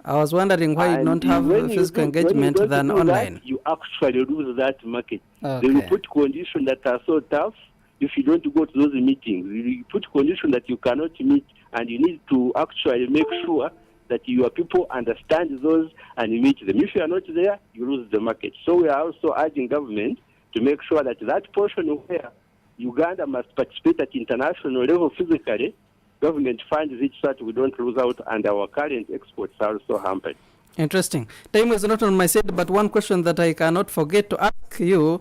Speaker 7: I was wondering why you don't have physical engagement than online.
Speaker 18: That, you actually lose that market.
Speaker 7: Okay.
Speaker 18: They will put conditions that are so tough if you don't go to those meetings. You put conditions that you cannot meet, and you need to actually make sure that your people understand those and you meet them. If you are not there, you lose the market. So we are also urging government to make sure that that portion where Uganda must participate at international level physically, government funds it so that we don't lose out and our current exports are also hampered.
Speaker 7: Interesting. Time is not on my side, but one question that I cannot forget to ask you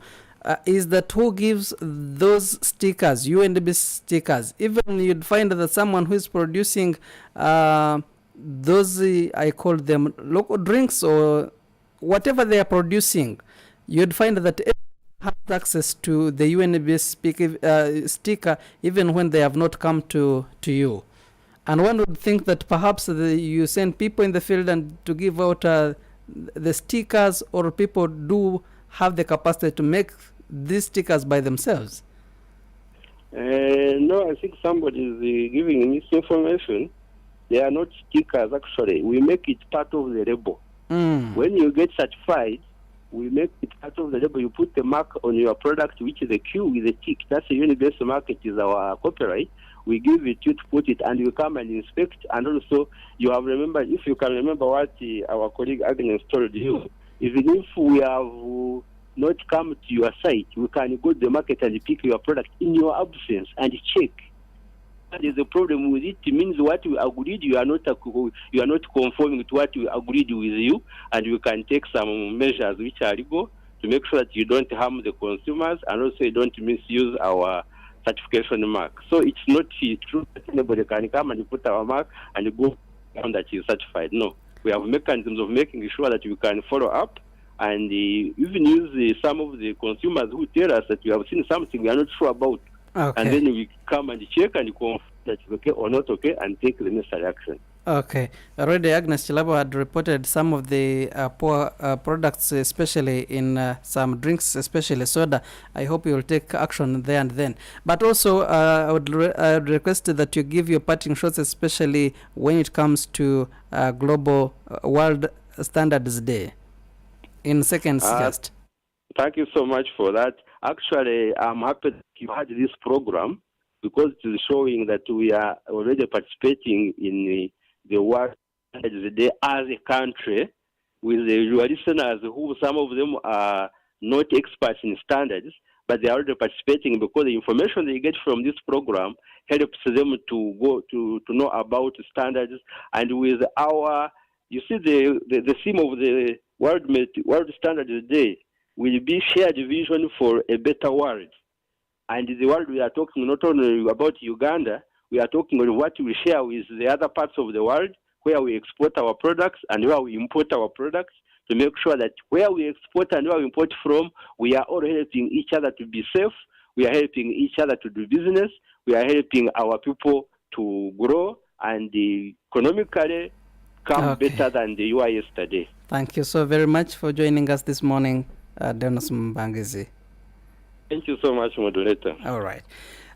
Speaker 7: is that who gives those stickers, UNDP stickers? Even you'd find that someone who is producing those, I call them local drinks or whatever they are producing, you'd find that have access to the UNDP sticker even when they have not come to you. And one would think that perhaps you send people in the field and to give out the stickers, or people do have the capacity to make these stickers by themselves.
Speaker 18: No, I think somebody is giving misinformation. They are not stickers, actually. We make it part of the label. When you get certified, we make it part of the label. You put the mark on your product, which is a Q with a tick. That's a universal market, is our copyright. We give it you to put it, and you come and inspect. And also, you have remembered, if you can remember what our colleague Agnes told you, even if we have not come to your site, we can go to the market and pick your product in your absence and check. That is the problem with it. It means what we agreed, you are not conforming to what we agreed with you, and you can take some measures which are legal to make sure that you don't harm the consumers, and also you don't misuse our certification mark. So it's not true that anybody can come and put our mark and go on that is certified. No, we have mechanisms of making sure that we can follow up and even use some of the consumers who tell us that we have seen something we are not sure about.
Speaker 7: Okay.
Speaker 18: And then we come and check and confirm that it's okay or not okay and take the necessary action.
Speaker 7: Okay. Already Agnes Chilabo had reported some of the poor products, especially in some drinks, especially soda. I hope you will take action there and then. But also, I would request that you give your parting shots, especially when it comes to Global World Standards Day. In seconds, just.
Speaker 18: Thank you so much for that. Actually, I'm happy that you had this program because it is showing that we are already participating in the World Standards Day as a country with your listeners who some of them are not experts in standards, but they are already participating because the information they get from this program helps them to go to know about standards. And with our, you see the theme of the World Standards Day will be shared vision for a better world. And the world we are talking not only about Uganda, we are talking about what we share with the other parts of the world, where we export our products and where we import our products, to make sure that where we export and where we import from, we are all helping each other to be safe, we are helping each other to do business, we are helping our people to grow and economically come better than they were yesterday.
Speaker 7: Thank you so very much for joining us this morning, Dennis Mbangizi.
Speaker 18: Thank you so much, moderator.
Speaker 7: All right.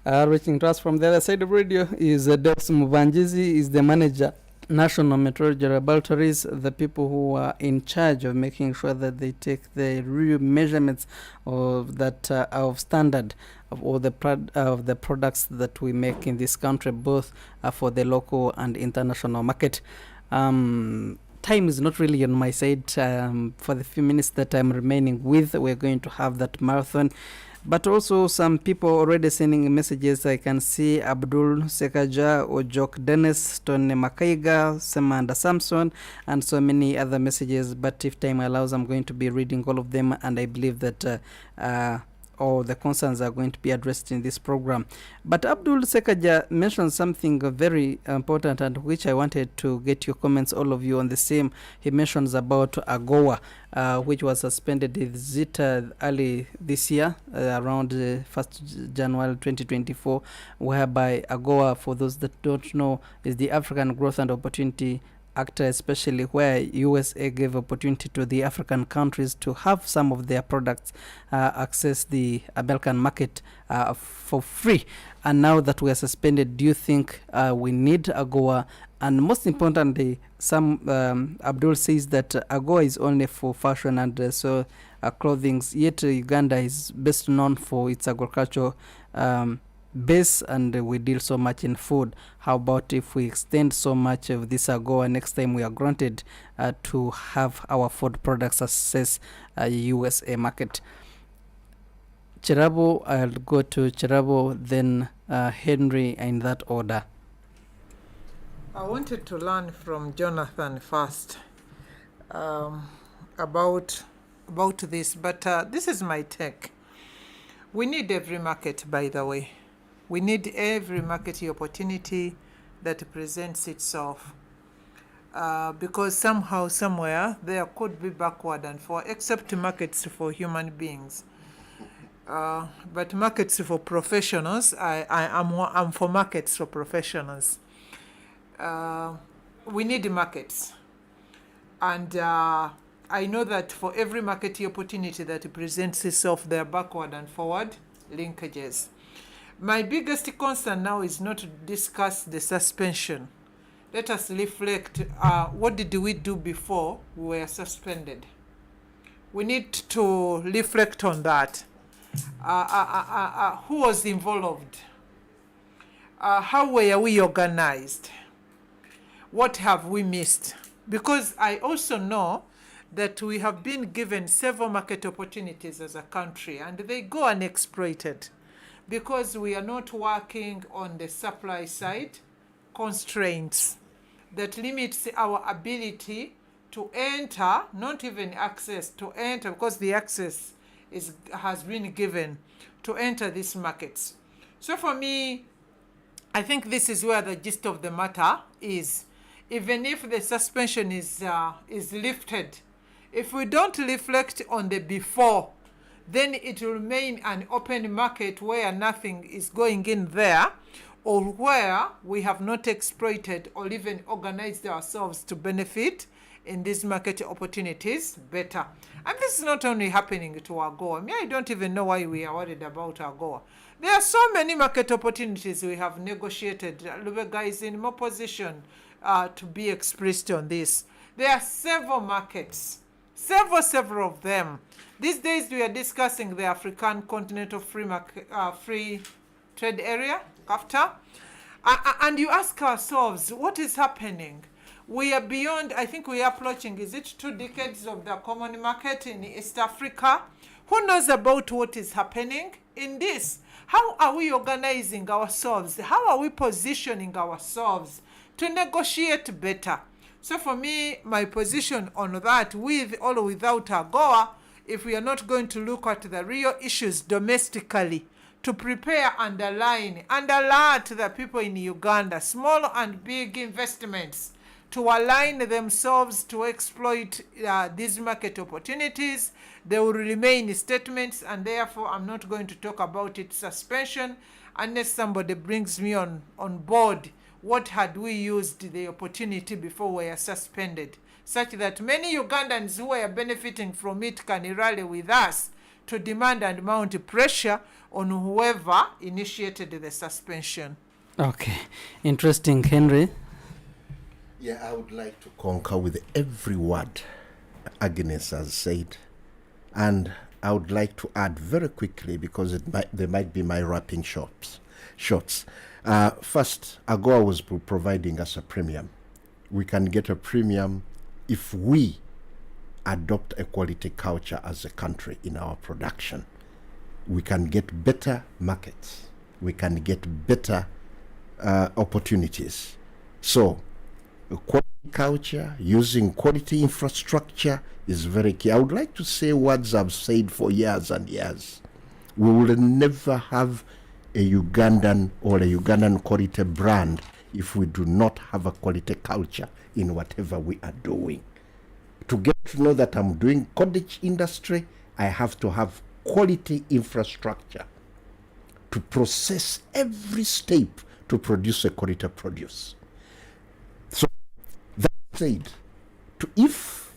Speaker 7: Reaching to us from the other side of radio is Deus Mbangizi, is the manager, National Meteorology Laboratories, the people who are in charge of making sure that they take the real measurements of that of standard of all the products that we make in this country, both for the local and international market. Time is not really on my side. For the few minutes that I'm remaining with, we're going to have that marathon. But also some people already sending messages. I can see Abdul Sekaja, Ojok Dennis, Tony Makaiga, Semanda Samson, and so many other messages. But if time allows, I'm going to be reading all of them, and I believe that all the concerns are going to be addressed in this program. But Abdul Sekaja mentioned something very important, and which I wanted to get your comments, all of you, on the same. He mentions about AGOA, which was suspended early this year, around 1st January 2024, whereby AGOA, for those that don't know, is the African Growth and Opportunity Act, especially where USA gave opportunity to the African countries to have some of their products access the American market for free. And now that we are suspended, do you think we need AGOA? and most importantly, some Abdul says that AGOA is only for fashion and clothing, yet Uganda is best known for its agricultural base, and we deal so much in food. How about if we extend so much of this AGOA next time we are granted to have our food products access USA market? Cherabo, I'll go to Cherabo, then Henry, in that order.
Speaker 8: I wanted to learn from Jonathan first about this, but this is my take. We need every market, by the way. We need every market opportunity that presents itself, because somehow, somewhere, there could be backward and forward, except markets for human beings. But markets for professionals, I'm for markets for professionals. We need markets. And I know that for every market opportunity that presents itself, there are backward and forward linkages. My biggest concern now is not to discuss the suspension. Let us reflect, what did we do before we were suspended? We need to reflect on that. Who was involved? How were we organized? What have we missed? Because I also know that we have been given several market opportunities as a country, and they go unexploited because we are not working on the supply side constraints that limits our ability to enter, not even access, to enter, because the access has been given to enter these markets. So for me, I think this is where the gist of the matter is. Even if the suspension is lifted, if we don't reflect on the before, then it will remain an open market where nothing is going in there, or where we have not exploited or even organized ourselves to benefit in these market opportunities better. And this is not only happening to AGOA. I don't even know why we are worried about AGOA. There are so many market opportunities we have negotiated. Lubega is in more position to be expressed on this. There are several markets, several of them. These days we are discussing the African Continental Free Trade Area, AFTA. And you ask ourselves, what is happening? We are beyond, I think we are approaching, is it 2 decades of the common market in East Africa? Who knows about what is happening in this? How are we organizing ourselves? How are we positioning ourselves to negotiate better? So for me, my position on that, with or without AGOA, if we are not going to look at the real issues domestically, to prepare and alert the people in Uganda, small and big investments, to align themselves to exploit these market opportunities, they will remain statements, and therefore I'm not going to talk about its suspension unless somebody brings me on board. What had we used the opportunity before we are suspended, such that many Ugandans who are benefiting from it can rally with us to demand and mount pressure on whoever initiated the suspension.
Speaker 7: Okay, interesting, Henry.
Speaker 9: Yeah, I would like to concur with every word Agnes has said, and I would like to add very quickly, because they might be my wrapping shots. First, AGOA was providing us a premium. We can get a premium if we adopt a quality culture as a country in our production. We can get better markets. We can get better opportunities. So, quality culture, using quality infrastructure is very key. I would like to say words I've said for years and years. We will never have a Ugandan or a Ugandan quality brand if we do not have a quality culture in whatever we are doing. To get to know that I'm doing cottage industry, I have to have quality infrastructure to process every step to produce a quality produce. So that said, if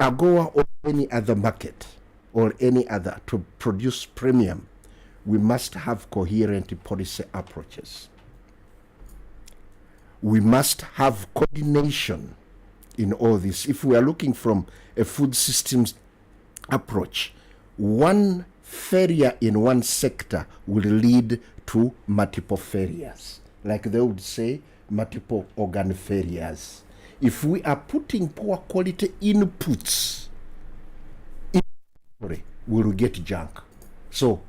Speaker 9: AGOA or any other market or any other to produce premium, we must have coherent policy approaches. we must have coordination in all this. If we are looking from a food systems approach, one failure in one sector will lead to multiple failures. Like they would say, multiple organ failures. If we are putting poor quality inputs, we will get junk. So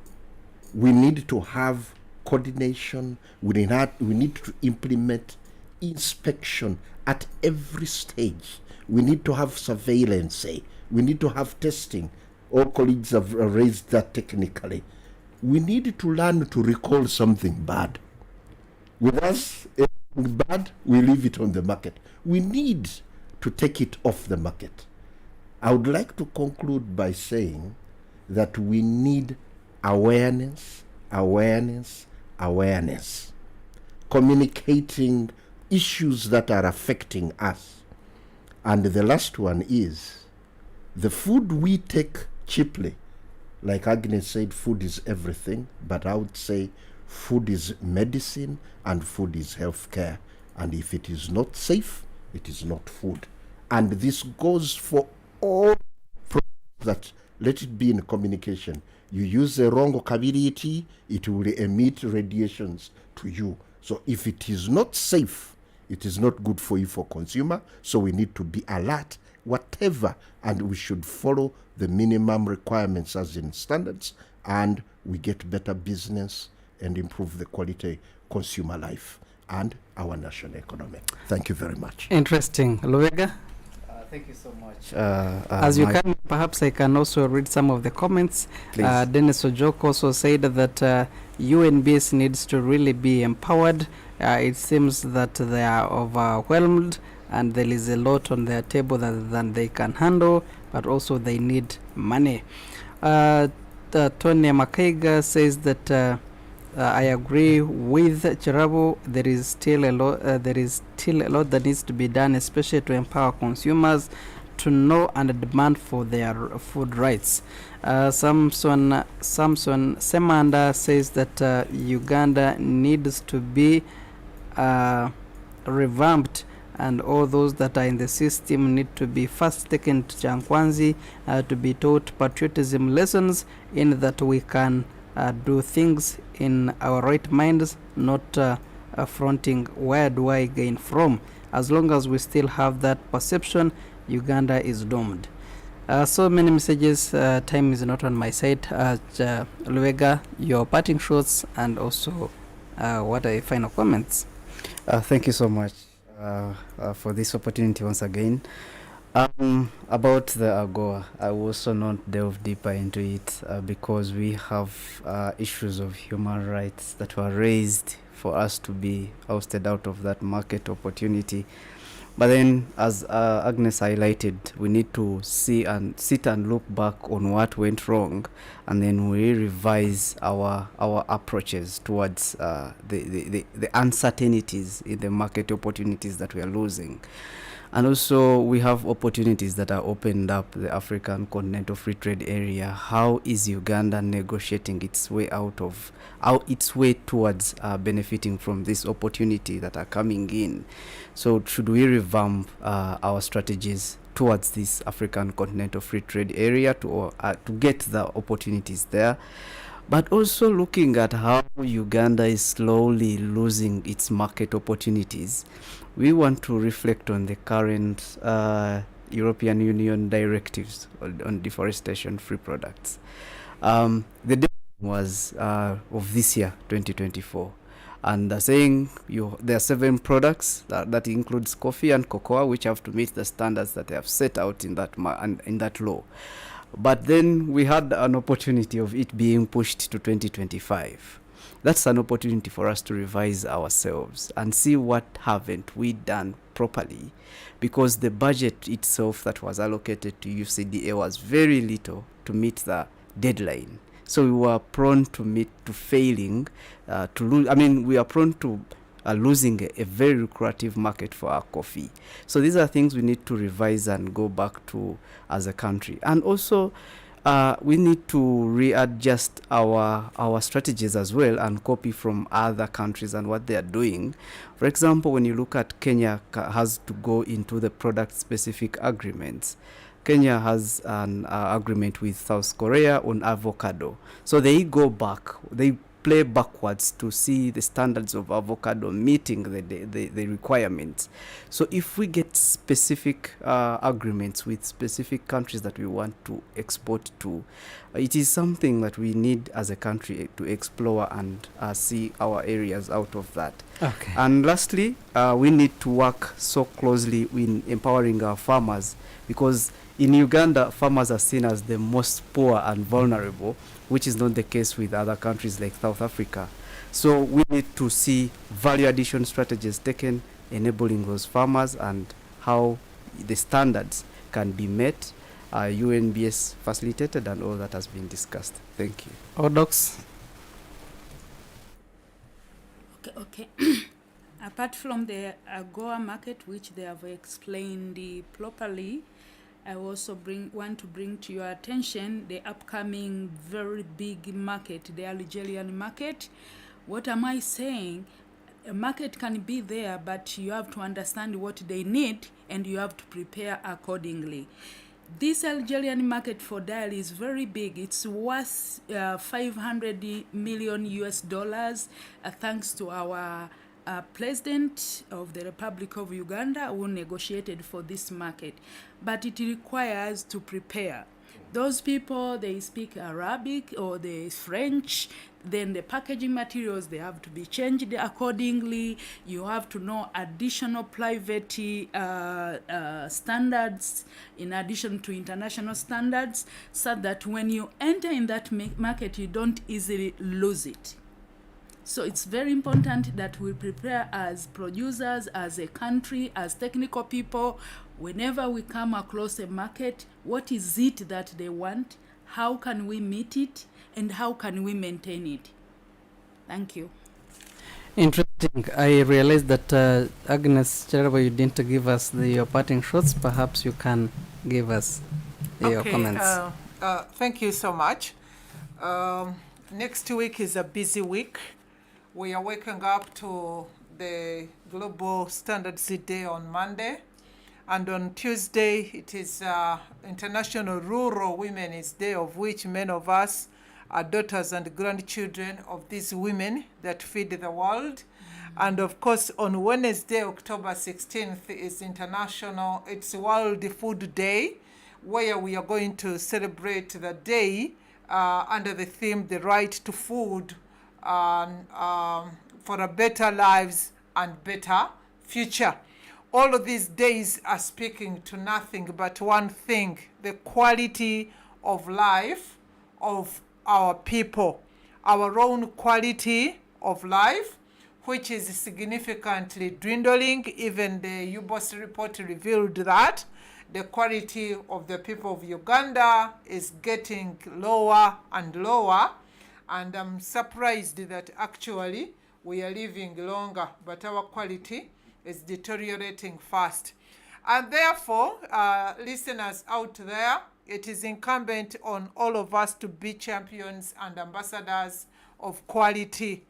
Speaker 9: we need to have coordination. We need to implement inspection at every stage. We need to have surveillance. We need to have testing. All colleagues have raised that technically. We need to learn to recall something bad. With us, anything bad, we leave it on the market. We need to take it off the market. I would like to conclude by saying that we need awareness, communicating issues that are affecting us. And the last one is the food we take cheaply. Like Agnes said, food is everything, but I would say food is medicine and food is healthcare. And if it is not safe, it is not food. And this goes for all products that, let it be in communication. You use the wrong capability, it will emit radiations to you. So if it is not safe, it is not good for you for consumer. So we need to be alert, whatever, and we should follow the minimum requirements as in standards, and we get better business and improve the quality consumer life and our national economy. Thank you very much.
Speaker 7: Interesting. Luvega?
Speaker 10: Thank you so much.
Speaker 7: As you can, perhaps I can also read some of the comments. Dennis Ojok also said that UNBS needs to really be empowered. It seems that they are overwhelmed and there is a lot on their table than they can handle, but also they need money. Tony Makaiga says that I agree with Chirabu. There is still a lot. That needs to be done, especially to empower consumers to know and demand for their food rights. Samson Semanda says that Uganda needs to be revamped, and all those that are in the system need to be first taken to Chankwanzi to be taught patriotism lessons, in that we can do things in our right minds, not affronting where do I gain from. As long as we still have that perception, Uganda is doomed. So many messages. Time is not on my side. Luega, your parting shots and also what are your final comments?
Speaker 10: Thank you so much for this opportunity once again. About the AGOA, I will also not delve deeper into it because we have issues of human rights that were raised for us to be ousted out of that market opportunity. But then, as Agnes highlighted, we need to sit and look back on what went wrong, and then we revise our approaches towards the uncertainties in the market opportunities that we are losing. And also, we have opportunities that are opened up, the African Continental Free Trade Area. How is Uganda negotiating its way towards benefiting from this opportunity that are coming in? So should we revamp our strategies towards this African Continental Free Trade Area to get the opportunities there? But also looking at how Uganda is slowly losing its market opportunities, we want to reflect on the current European Union directives on deforestation-free products. The deadline was of this year, 2024. And saying there are 7 products that includes coffee and cocoa, which have to meet the standards that they have set out in that law. But then we had an opportunity of it being pushed to 2025. That's an opportunity for us to revise ourselves and see what haven't we done properly, because the budget itself that was allocated to UCDA was very little to meet the deadline. So we were prone to failing, to lose. I mean, we are prone to losing a very lucrative market for our coffee. So these are things we need to revise and go back to as a country. And also, we need to readjust our strategies as well and copy from other countries and what they are doing. For example, when you look at Kenya has to go into the product-specific agreements. Kenya has an agreement with South Korea on avocado. So they go back, they play backwards to see the standards of avocado meeting the requirements. So if we get specific agreements with specific countries that we want to export to, it is something that we need as a country to explore and see our areas out of that.
Speaker 7: Okay.
Speaker 10: And lastly, we need to work so closely in empowering our farmers, because in Uganda, farmers are seen as the most poor and vulnerable, which is not the case with other countries like South Africa. So we need to see value addition strategies taken, enabling those farmers and how the standards can be met, UNBS facilitated, and all that has been discussed. Thank you.
Speaker 7: Odox.
Speaker 11: Okay. Apart from the AGOA market, which they have explained properly, I also want to bring to your attention the upcoming very big market, the Algerian market. What am I saying? A market can be there, but you have to understand what they need and you have to prepare accordingly. This Algerian market for dairy is very big. It's worth 500 million US dollars, thanks to our President of the Republic of Uganda, who negotiated for this market. But it requires to prepare. Those people, they speak Arabic or the French, then the packaging materials, they have to be changed accordingly. You have to know additional private standards in addition to international standards, so that when you enter in that market, you don't easily lose it. So it's very important that we prepare as producers, as a country, as technical people. Whenever we come across a market, what is it that they want? How can we meet it? And how can we maintain it? Thank you.
Speaker 7: Interesting. I realized that Agnes Cherabo, you didn't give us your parting shots. Perhaps you can give us your comments.
Speaker 8: Thank you so much. Next week is a busy week. We are waking up to the Global Standards Day on Monday. And on Tuesday, it is International Rural Women's Day, of which many of us are daughters and grandchildren of these women that feed the world. And of course, on Wednesday, October 16th, is it's World Food Day, where we are going to celebrate the day under the theme, The Right to Food, for a better lives and better future. All of these days are speaking to nothing but one thing: the quality of life of our people, our own quality of life, which is significantly dwindling. Even the UBOS report revealed that the quality of the people of Uganda is getting lower and lower. And I'm surprised that actually we are living longer, but our quality is deteriorating fast. And therefore, listeners out there, it is incumbent on all of us to be champions and ambassadors of quality.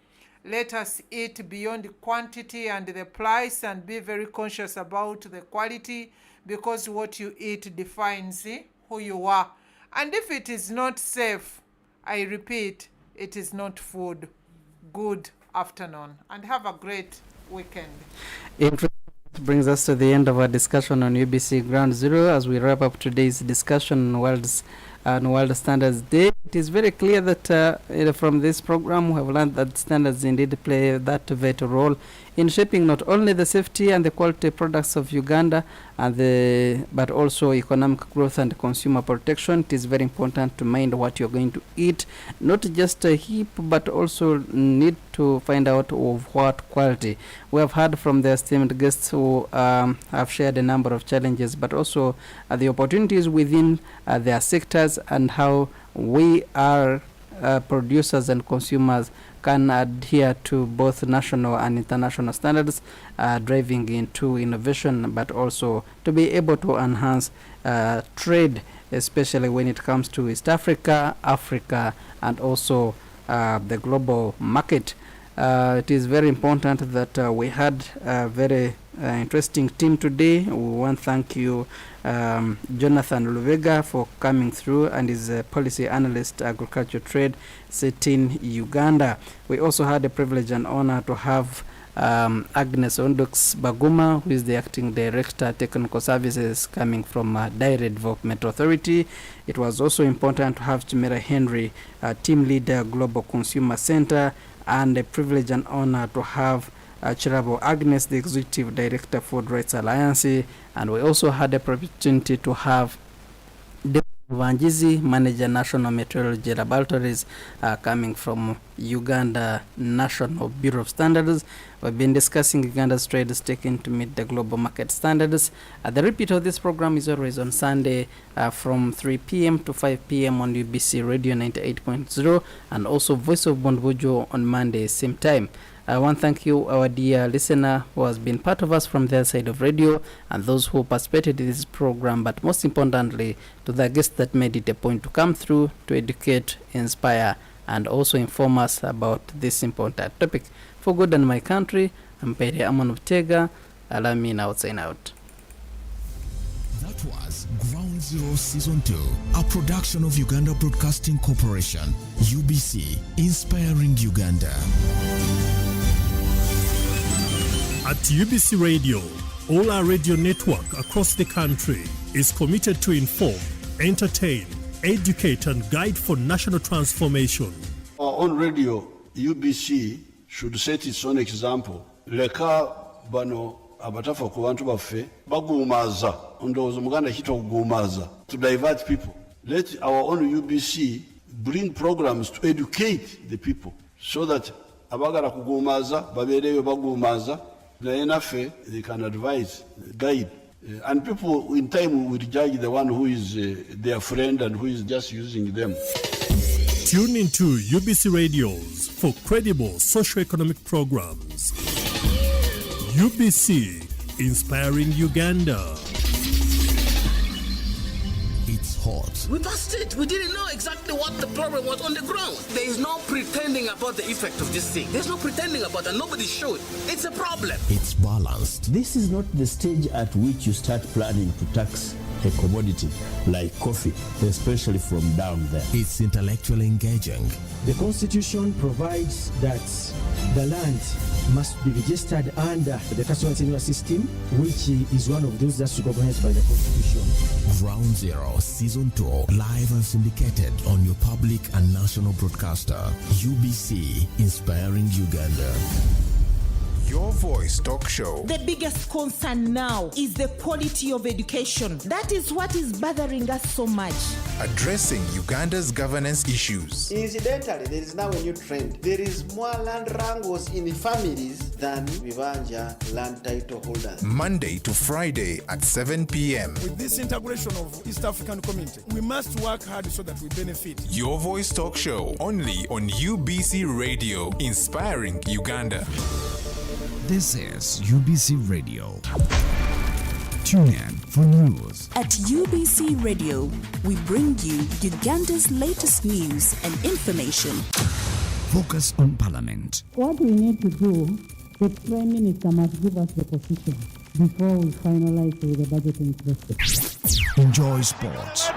Speaker 8: Let us eat beyond quantity and the price, and be very conscious about the quality, because what you eat defines who you are. And if it is not safe, I repeat, it is not food. Good afternoon, and have a great weekend.
Speaker 7: Interesting. Brings us to the end of our discussion on UBC Ground Zero. As we wrap up today's discussion on World Standards Day, it is very clear that from this program we have learned that standards indeed play that vital role in shaping not only the safety and the quality products of Uganda, but also economic growth and consumer protection. It is very important to mind what you're going to eat, not just a heap, but also need to find out of what quality. We have heard from the esteemed guests who have shared a number of challenges, but also the opportunities within their sectors, and how we are producers and consumers can adhere to both national and international standards, driving into innovation, but also to be able to enhance trade especially when it comes to East Africa, Africa, and also the global market. It is very important that we had a very interesting team today. We want to thank you, Jonathan Luvega, for coming through, and is a policy analyst, agriculture trade, sitting Uganda. We also had the privilege and honor to have Agnes Ondux Baguma, who is the acting director, technical services, coming from Direct Development Authority. It was also important to have Chimera Henry, team leader, Global Consumer Center, and a privilege and honor to have Chirabo Agnes, the executive director, Food Rights Alliance. And we also had the opportunity to have Vanjizi, manager, National Meteorology Laboratories, coming from Uganda National Bureau of Standards. We've been discussing Uganda's trade is taken to meet the global market standards. The repeat of this program is always on Sunday from 3 p.m. to 5 p.m. on UBC Radio 98.0, and also Voice of Bondbojo on Monday, same time. I want to thank you, our dear listener, who has been part of us from the other side of radio, and those who participated in this program, but most importantly, to the guests that made it a point to come through to educate, inspire, and also inform us about this important topic. For good and my country, I'm Pere Amon of Tega. Allow me now to sign out.
Speaker 3: That was Ground Zero Season 2, a production of Uganda Broadcasting Corporation, UBC, inspiring Uganda.
Speaker 2: At UBC Radio, all our radio network across the country is committed to inform, entertain, educate, and guide for national transformation.
Speaker 1: Our own radio, UBC, should set its own example. Leka bano abatafa ku bantu baffe bagumaza ndowooza Muganda kitwa kugumaza, to divert people. Let our own UBC bring programs to educate the people so that abagala kugumaza babeereyo bagumaza, naye naffe they can advise, guide. And people in time will judge the one who is their friend and who is just using them.
Speaker 2: Tune into UBC Radios for credible socio-economic programs. UBC, inspiring Uganda.
Speaker 3: It's hot.
Speaker 4: We passed it. We didn't know exactly what the problem was on the ground. There is no pretending about the effect of this thing. There's no pretending about it. Nobody should. It's a problem.
Speaker 3: It's balanced.
Speaker 5: This is not the stage at which you start planning to tax a commodity like coffee, especially from down there.
Speaker 3: It's intellectually engaging.
Speaker 6: The Constitution provides that the land must be registered under the custodial system, which is one of those that's recognized by the Constitution.
Speaker 3: Ground Zero Season 2, live and syndicated on your public and national broadcaster, UBC, inspiring Uganda.
Speaker 12: Your Voice talk show.
Speaker 13: The biggest concern now is the quality of education. That is what is bothering us so much.
Speaker 12: Addressing Uganda's governance issues.
Speaker 14: Incidentally, there is now a new trend. There is more land wrangles in families than Vivanja land title holders.
Speaker 12: Monday to Friday at 7 p.m.
Speaker 15: With this integration of East African community, we must work hard so that we benefit.
Speaker 12: Your Voice talk show only on UBC Radio, inspiring Uganda.
Speaker 3: This is UBC Radio. Tune in for news.
Speaker 19: At UBC Radio, we bring you Uganda's latest news and information.
Speaker 3: Focus on Parliament.
Speaker 20: What we need to do, the Prime Minister must give us the position before we finalize with the budgeting process.
Speaker 3: Enjoy sports.